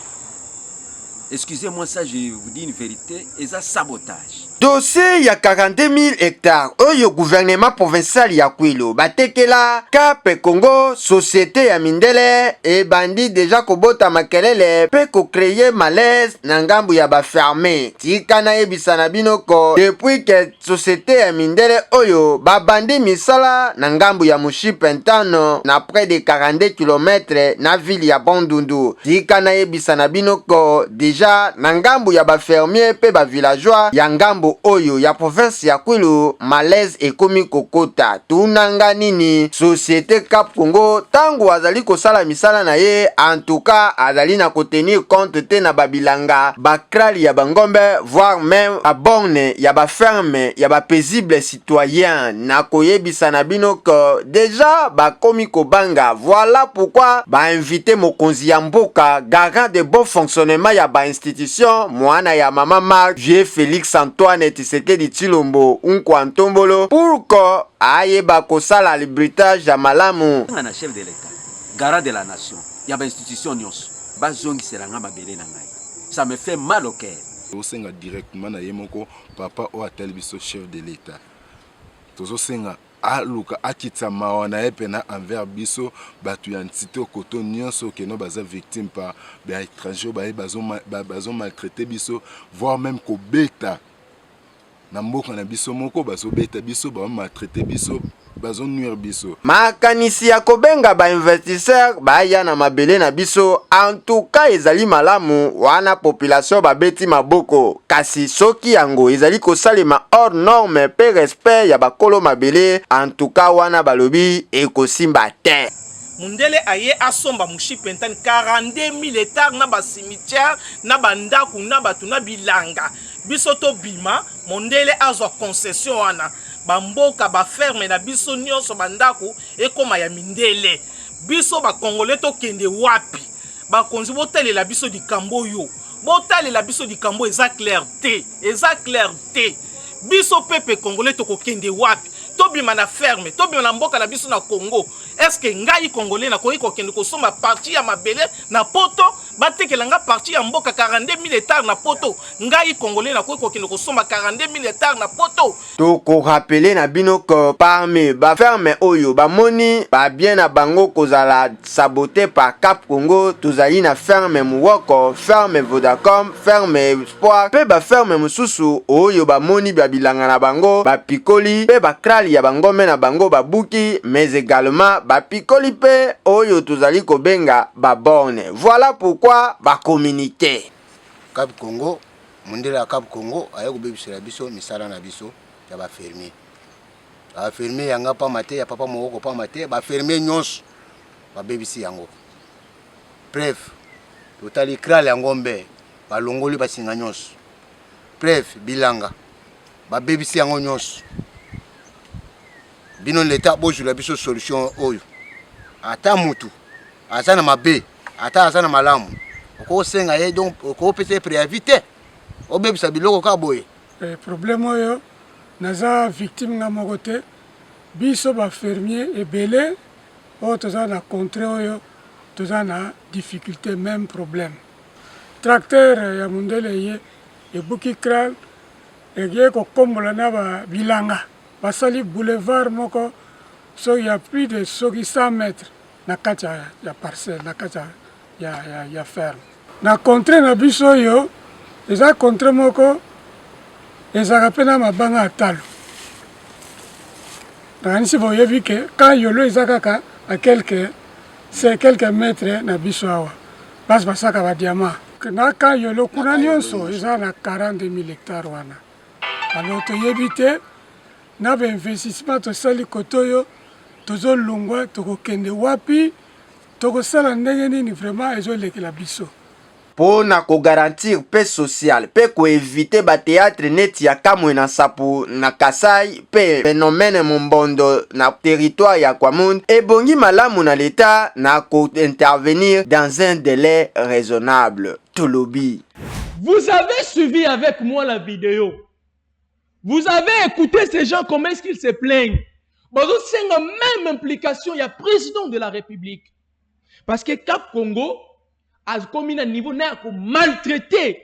Excusez-moi ça, je vous dis une vérité, et ça sabotage. Dossier ya 42 000 hectares oyo gouvernement provincial ya Kwilu batekela Cap Congo société ya mindele e bandi deja kobota makelele pe ko créer malaise na ngambu ya ba fermé tika na yebisa na binoko depuis que société ya mindele oyo ba bandi misala na ngambu ya Mushipentano na près de 42 km na ville ya Bandundu tika na yebisa na binoko deja na ngambu ya ba fermier pe ba villageois ya ngambu oyo ya province ya Kwilu malaise ekomi kokota tunanga nini société Cap Congo tango azali kosala misala na ye en tout cas azali na kotenir compte te na babilanga bakrali ya bangombe voire même a borne ya ba ferme ya ba paisible citoyen na koyebisa na bino que déjà bakomi kobanga voilà pourquoi ba invité mokonzi ya mboka garant de bon fonctionnement ya ba institution mwana ya mama Marc Vieux Félix Antoine Tshisekedi Tshilombo Nkwantombolo pour que ayeba kosala arbitrage ya malamu Na chef de l'État, garant de la nation, il y a une institution nyonso. Bazongi seranga mabele na ngai. Ça me fait mal au cœur. Tosenga directement na yemoko papa o atel biso chef de l'État. Tozosenga aluka akitsa mawana epena envers biso batu ya ntito koto nyonso ke no baza victime par ba étranger bazo maltraiter biso voire même ko beta na mboka na biso moko bazo beta biso ba maltraiter biso bazo nuire biso makanisi ya kobenga ba investisseur baya na mabele na biso en tout cas ezali malamu wana population babeti maboko kasi soki yango ezali kosalema hors norme pe respect ya bakolo mabele en tout cas wana balobi ekosimba te. Mundele aye asomba Mushipentani 42 000 hectares na ba cimetière na bandaku na batu na bilanga biso to bima Mundele azwa concession wana bamboka ba ferme na biso nyonso bandaku ekoma ya mindele biso ba congolais to kende wapi ba konzi botelela biso di kambo yo botelela biso di kambo eza clair te biso pepe congolais to ko kende wapi to bima na ferme to bima na mboka na biso na Congo. Est-ce que ngai congolais na koyi ko kende ko soma parti ya mabele na poto batekela nga parti ya mboka 42 000 hectares na poto ngai congolais na koyi ko kende ko soma 42 000 hectares na poto. To ko rappeler na bino ko parmi ba ferme oyo ba moni ba bien na bango kozala saboté par Cap Congo tozali na ferme Muwoko, ferme Vodacom, ferme Espoir pe ba ferme mususu oyo ba moni ba bilanga na bango ba pikoli pe ba krali ya bangome na bango ba buki mais également ba pikoli pe oyo tozali kobenga ba borne. Voilà pourquoi ba communiquer Cap Congo Mundele ya Cap Congo aya kobebisela biso misala na biso ya ba fermier. Ba fermier yanga pa mate ya papa moko pa mate ba fermier nyonso ba bebisi yango. Bref, totali kral ya ngombe ba longoli ba singa nyonso. Bref, bilanga ba bebisi yango nyonso. Bino l'état bojula biso solution oyo. Ata mutu azana mabe, ata azana malamu. Ko senga ye donc ko pete préavité. Obebisa biloko ka boye. Problème oyo naza victime nga moko te. Biso ba fermier ebele o toza na contre oyo toza na difficulté même problème. Tracteur ya mundele ye ebuki kral ege ko kombola na ba bilanga. Basali boulevard moko so il y a plus de 100 mètres na kacha ya parcelle na kacha ya ferme. Na contre na biso yo eza contre moko ezaka pena mabanga atalo. Nakanisi boyebi ke quand yolo eza kaka à quelques mètres na biso awa basi basaka ba diamant. Na quand yolo kuna nyonso eza na 40 000 hectares wana. Alors toyebi te na ba investissement tosali kotoyo tozo longwa tokokende wapi tokosala ndenge nini vraiment ezolekela biso. Pour na ko garantir paix sociale, pe ko éviter ba théâtre net ya Kamwe na Sapu na Kasai, pe phénomène Mombondo na territoire ya Kwamount, et bongi malamu na l'état na ko intervenir dans un délai raisonnable. Tolobi. Vous avez suivi avec moi la vidéo. Vous avez écouté ces gens comment est-ce qu'ils se plaignent. Bon, c'est la même implication, il y a président de la République. Parce que Cap Congo a commis un niveau maltraité.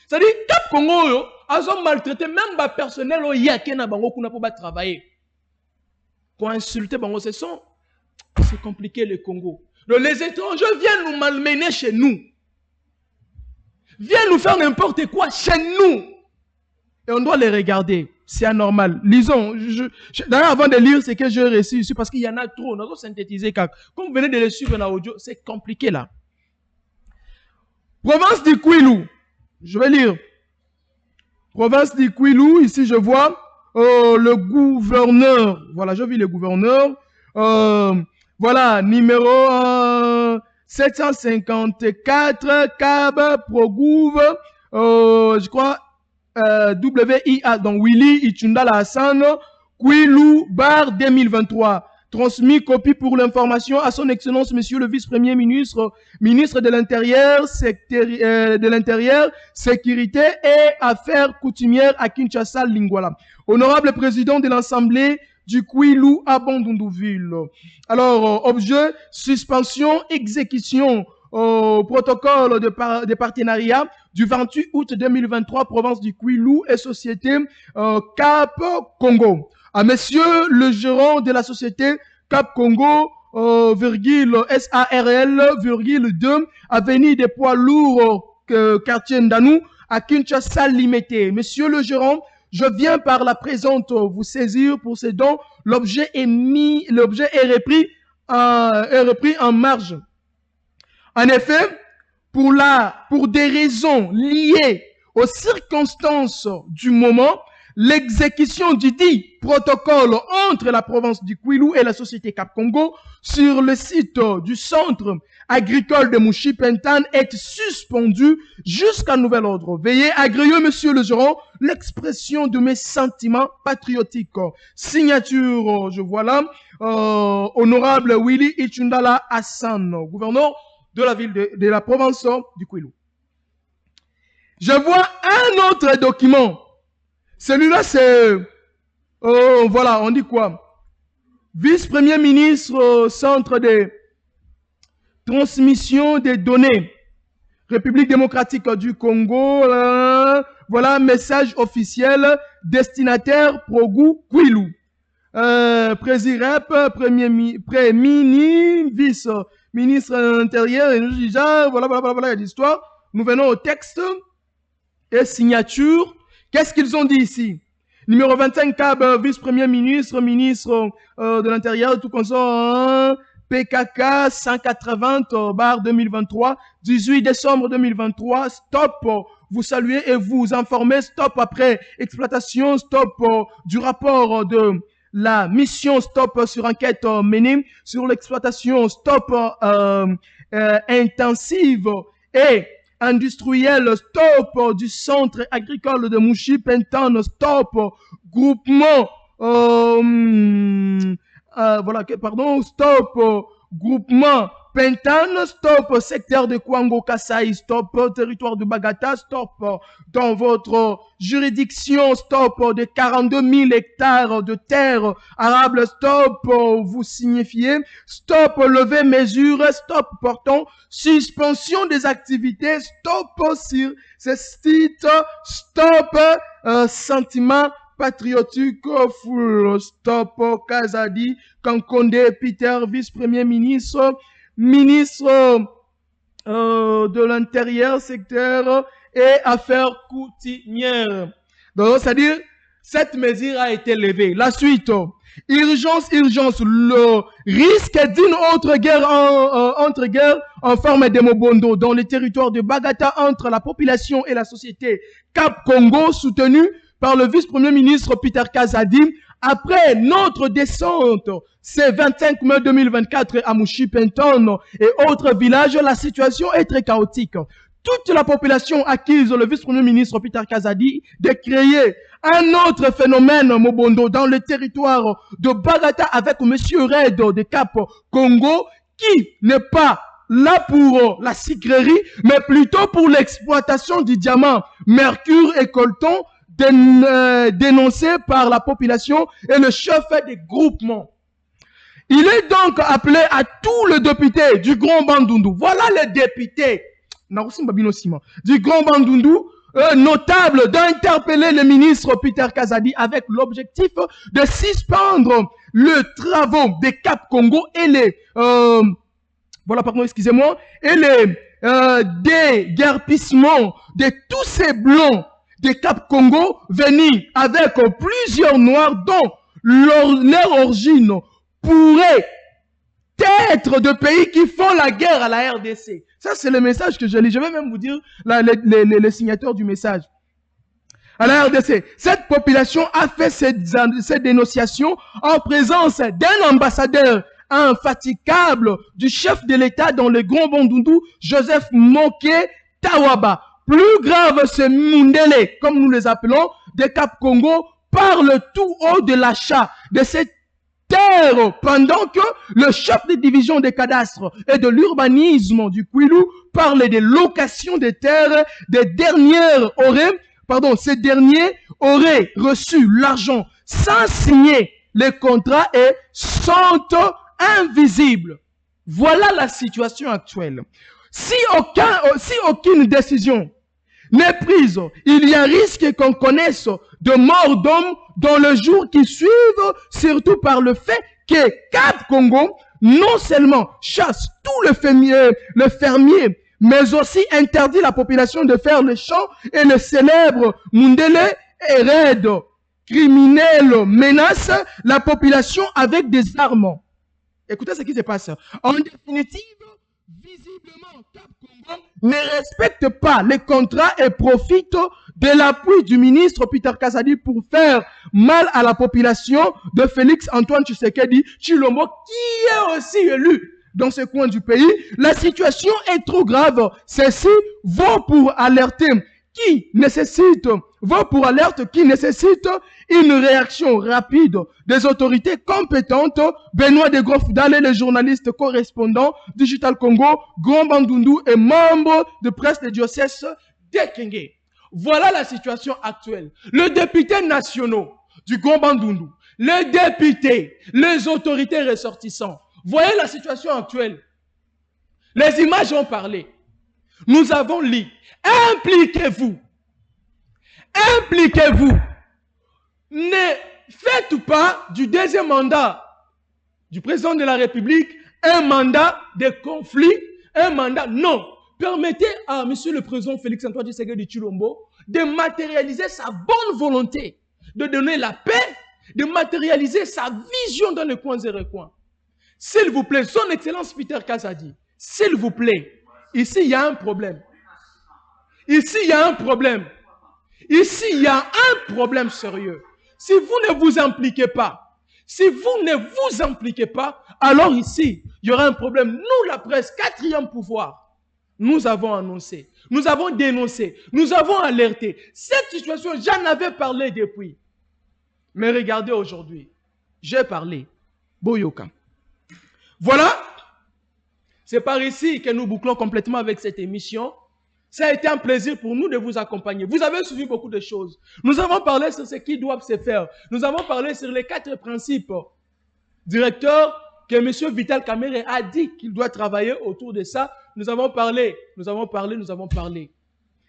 C'est-à-dire Cap Congo a maltraité même le personnel qui a travailler. Pour insulter, c'est compliqué le Congo. Donc, les étrangers viennent nous malmener chez nous. Viennent nous faire n'importe quoi chez nous. Et on doit les regarder. C'est anormal. Lisons. D'ailleurs, avant de lire ce que j'ai reçu ici, parce qu'il y en a trop, on a synthétisé. Comme vous venez de le suivre dans l'audio, c'est compliqué là. Province du Kwilu. Je vais lire. Province du Kwilu. Ici, je vois le gouverneur. Voilà, je vis le gouverneur. Voilà, numéro 754, Cab, Progouv, je crois, WIA, donc Willy Ichundala Hassan, Kwilu, bar 2023. Transmis copie pour l'information à son excellence, monsieur le vice-premier ministre, ministre de l'Intérieur, Sécurité et Affaires coutumières à Kinshasa, Lingwala. Honorable président de l'Assemblée du Kwilu à Bandundouville. Alors, objet, suspension, exécution, protocole de partenariat du 28 août 2023, province du Kwilu et société Cap Congo. À monsieur le gérant de la société Cap Congo, SARL, 2, avenue des poids lourds, quartier Ndanou, à Kinshasa limité. Monsieur le gérant, je viens par la présente vous saisir pour ces dons. L'objet est repris en marge. En effet, pour des raisons liées aux circonstances du moment, l'exécution du dit protocole entre la province du Kwilu et la société Cap Congo sur le site du centre agricole de Mouchi-Pentan est suspendue jusqu'à nouvel ordre. Veuillez agréer, monsieur le gérant, l'expression de mes sentiments patriotiques. Signature, je vois là, honorable Willy Ichundala Hassan, gouverneur de la ville de la province du Kwilu. Je vois un autre document. Celui-là, c'est, voilà, on dit quoi? Vice-premier ministre, centre de transmission des données, République démocratique du Congo, voilà, message officiel, destinataire, Progou, Kwilu. Président, premier vice-ministre intérieur, voilà, il y a l'histoire. Nous venons au texte et signature. Qu'est-ce qu'ils ont dit ici? Numéro 25, Cab, vice-premier ministre, ministre de l'Intérieur, tout comme ça, PKK 180, bar 2023, 18 décembre 2023, stop, vous saluer et vous informer. Stop après exploitation, stop du rapport de la mission, stop sur enquête menée sur l'exploitation, stop intensive et industrielle, stop du centre agricole de Mouchi Penton, stop groupement stop groupement Pentan, stop secteur de Kwango Kasaï, stop territoire de Bagata, stop dans votre juridiction, stop de 42 000 hectares de terres arables, stop vous signifiez, stop lever mesure, stop portant suspension des activités, stop sur ces sites, stop sentiment patriotique, full stop Kazadi, Kankonde, Peter, vice-premier ministre, ministre de l'Intérieur, secteur et affaires coutumières. Donc, c'est-à-dire, cette mesure a été levée. La suite, urgence, le risque d'une autre guerre en forme de Mobondo dans le territoire de Bagata entre la population et la société Cap Congo, soutenue par le vice-premier ministre Peter Kazadi. Après notre descente, c'est 25 mai 2024 à Mouchi Penton et autres villages, la situation est très chaotique. Toute la population accuse le vice-premier ministre Peter Kazadi de créer un autre phénomène Mobondo dans le territoire de Bagata avec Monsieur Red de Cap Congo qui n'est pas là pour la sucrerie, mais plutôt pour l'exploitation du diamant, mercure et coltan dénoncé par la population et le chef des groupements. Il est donc appelé à tous les députés du Grand Bandundu. Voilà les députés du Grand Bandundu notable d'interpeller le ministre Peter Kazadi avec l'objectif de suspendre le travaux des Cap Congo et les et les déguerpissements de tous ces blancs des Cap Congo venus avec plusieurs noirs dont leur origine pourrait être de pays qui font la guerre à la RDC. Ça, c'est le message que je lis. Je vais même vous dire les signateurs du message. À la RDC, cette population a fait ces dénonciations en présence d'un ambassadeur infatigable du chef de l'État dans le Grand Bandundu, Joseph Moké Tawaba. Plus grave, ce Mundele, comme nous les appelons, de Cap Congo, parle tout haut de l'achat de cette terre, pendant que le chef de division des cadastres et de l'urbanisme du Kwilu parle des locations des terres ces derniers auraient reçu l'argent sans signer les contrats et sont invisibles. Voilà la situation actuelle. Si aucune décision n'est prise, il y a risque qu'on connaisse de morts d'hommes dans les jours qui suivent, surtout par le fait que Cap Congo non seulement chasse tous les fermiers, mais aussi interdit la population de faire le champ et le célèbre Mundele et Red criminel menace la population avec des armes. Écoutez ce qui se passe. En définitive, visiblement, Cap Congo ne respecte pas les contrats et profite de l'appui du ministre Peter Kazadi pour faire mal à la population de Félix Antoine Tshisekedi Tshilombo, qui est aussi élu dans ce coin du pays. La situation est trop grave. Ceci vaut pour alerter qui nécessite une réaction rapide des autorités compétentes. Benoît de Grofdal est le journaliste correspondant Digital Congo, Grand Bandundu et membre de presse de diocèse d'Ekenge. Voilà la situation actuelle. Les députés nationaux du Grand Bandundu, les députés, les autorités ressortissantes. Voyez la situation actuelle. Les images ont parlé. Nous avons lu. Impliquez-vous. Impliquez-vous. Ne faites pas du deuxième mandat du président de la République un mandat de conflit, un mandat. Non. Permettez à monsieur le président Félix Antoine Tshisekedi Tshilombo de matérialiser sa bonne volonté, de donner la paix, de matérialiser sa vision dans les coins et recoins. S'il vous plaît, son excellence Peter Kazadi, s'il vous plaît, ici il y a un problème. Ici, il y a un problème. Ici, il y a un problème sérieux. Si vous ne vous impliquez pas, alors ici, il y aura un problème. Nous, la presse, 4e pouvoir, nous avons annoncé, nous avons dénoncé, nous avons alerté. Cette situation, j'en avais parlé depuis. Mais regardez aujourd'hui, j'ai parlé. Boyoka. Voilà. C'est par ici que nous bouclons complètement avec cette émission. Ça a été un plaisir pour nous de vous accompagner. Vous avez suivi beaucoup de choses. Nous avons parlé sur ce qui doit se faire. Nous avons parlé sur les 4 principes directeurs que M. Vital Kamerhe a dit qu'il doit travailler autour de ça. Nous avons parlé.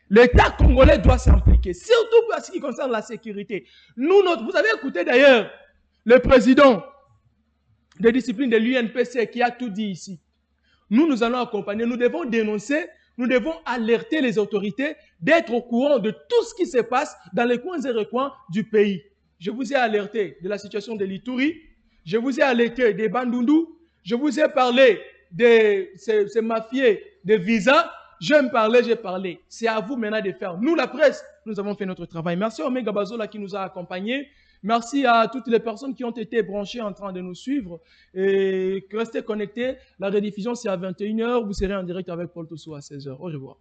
L'État congolais doit s'impliquer, surtout pour ce qui concerne la sécurité. Vous avez écouté d'ailleurs le président de discipline de l'UNPC qui a tout dit ici. Nous allons accompagner, nous devons dénoncer, nous devons alerter les autorités d'être au courant de tout ce qui se passe dans les coins et recoins du pays. Je vous ai alerté de la situation de l'Ituri, je vous ai alerté des Bandundu, je vous ai parlé de ces mafieux de visa, j'ai parlé. C'est à vous maintenant de faire. Nous, la presse, nous avons fait notre travail. Merci à Omega Bazola qui nous a accompagnés. Merci à toutes les personnes qui ont été branchées en train de nous suivre. Et restez connectés. La rediffusion, c'est à 21h. Vous serez en direct avec Paul Tosso à 16h. Au revoir.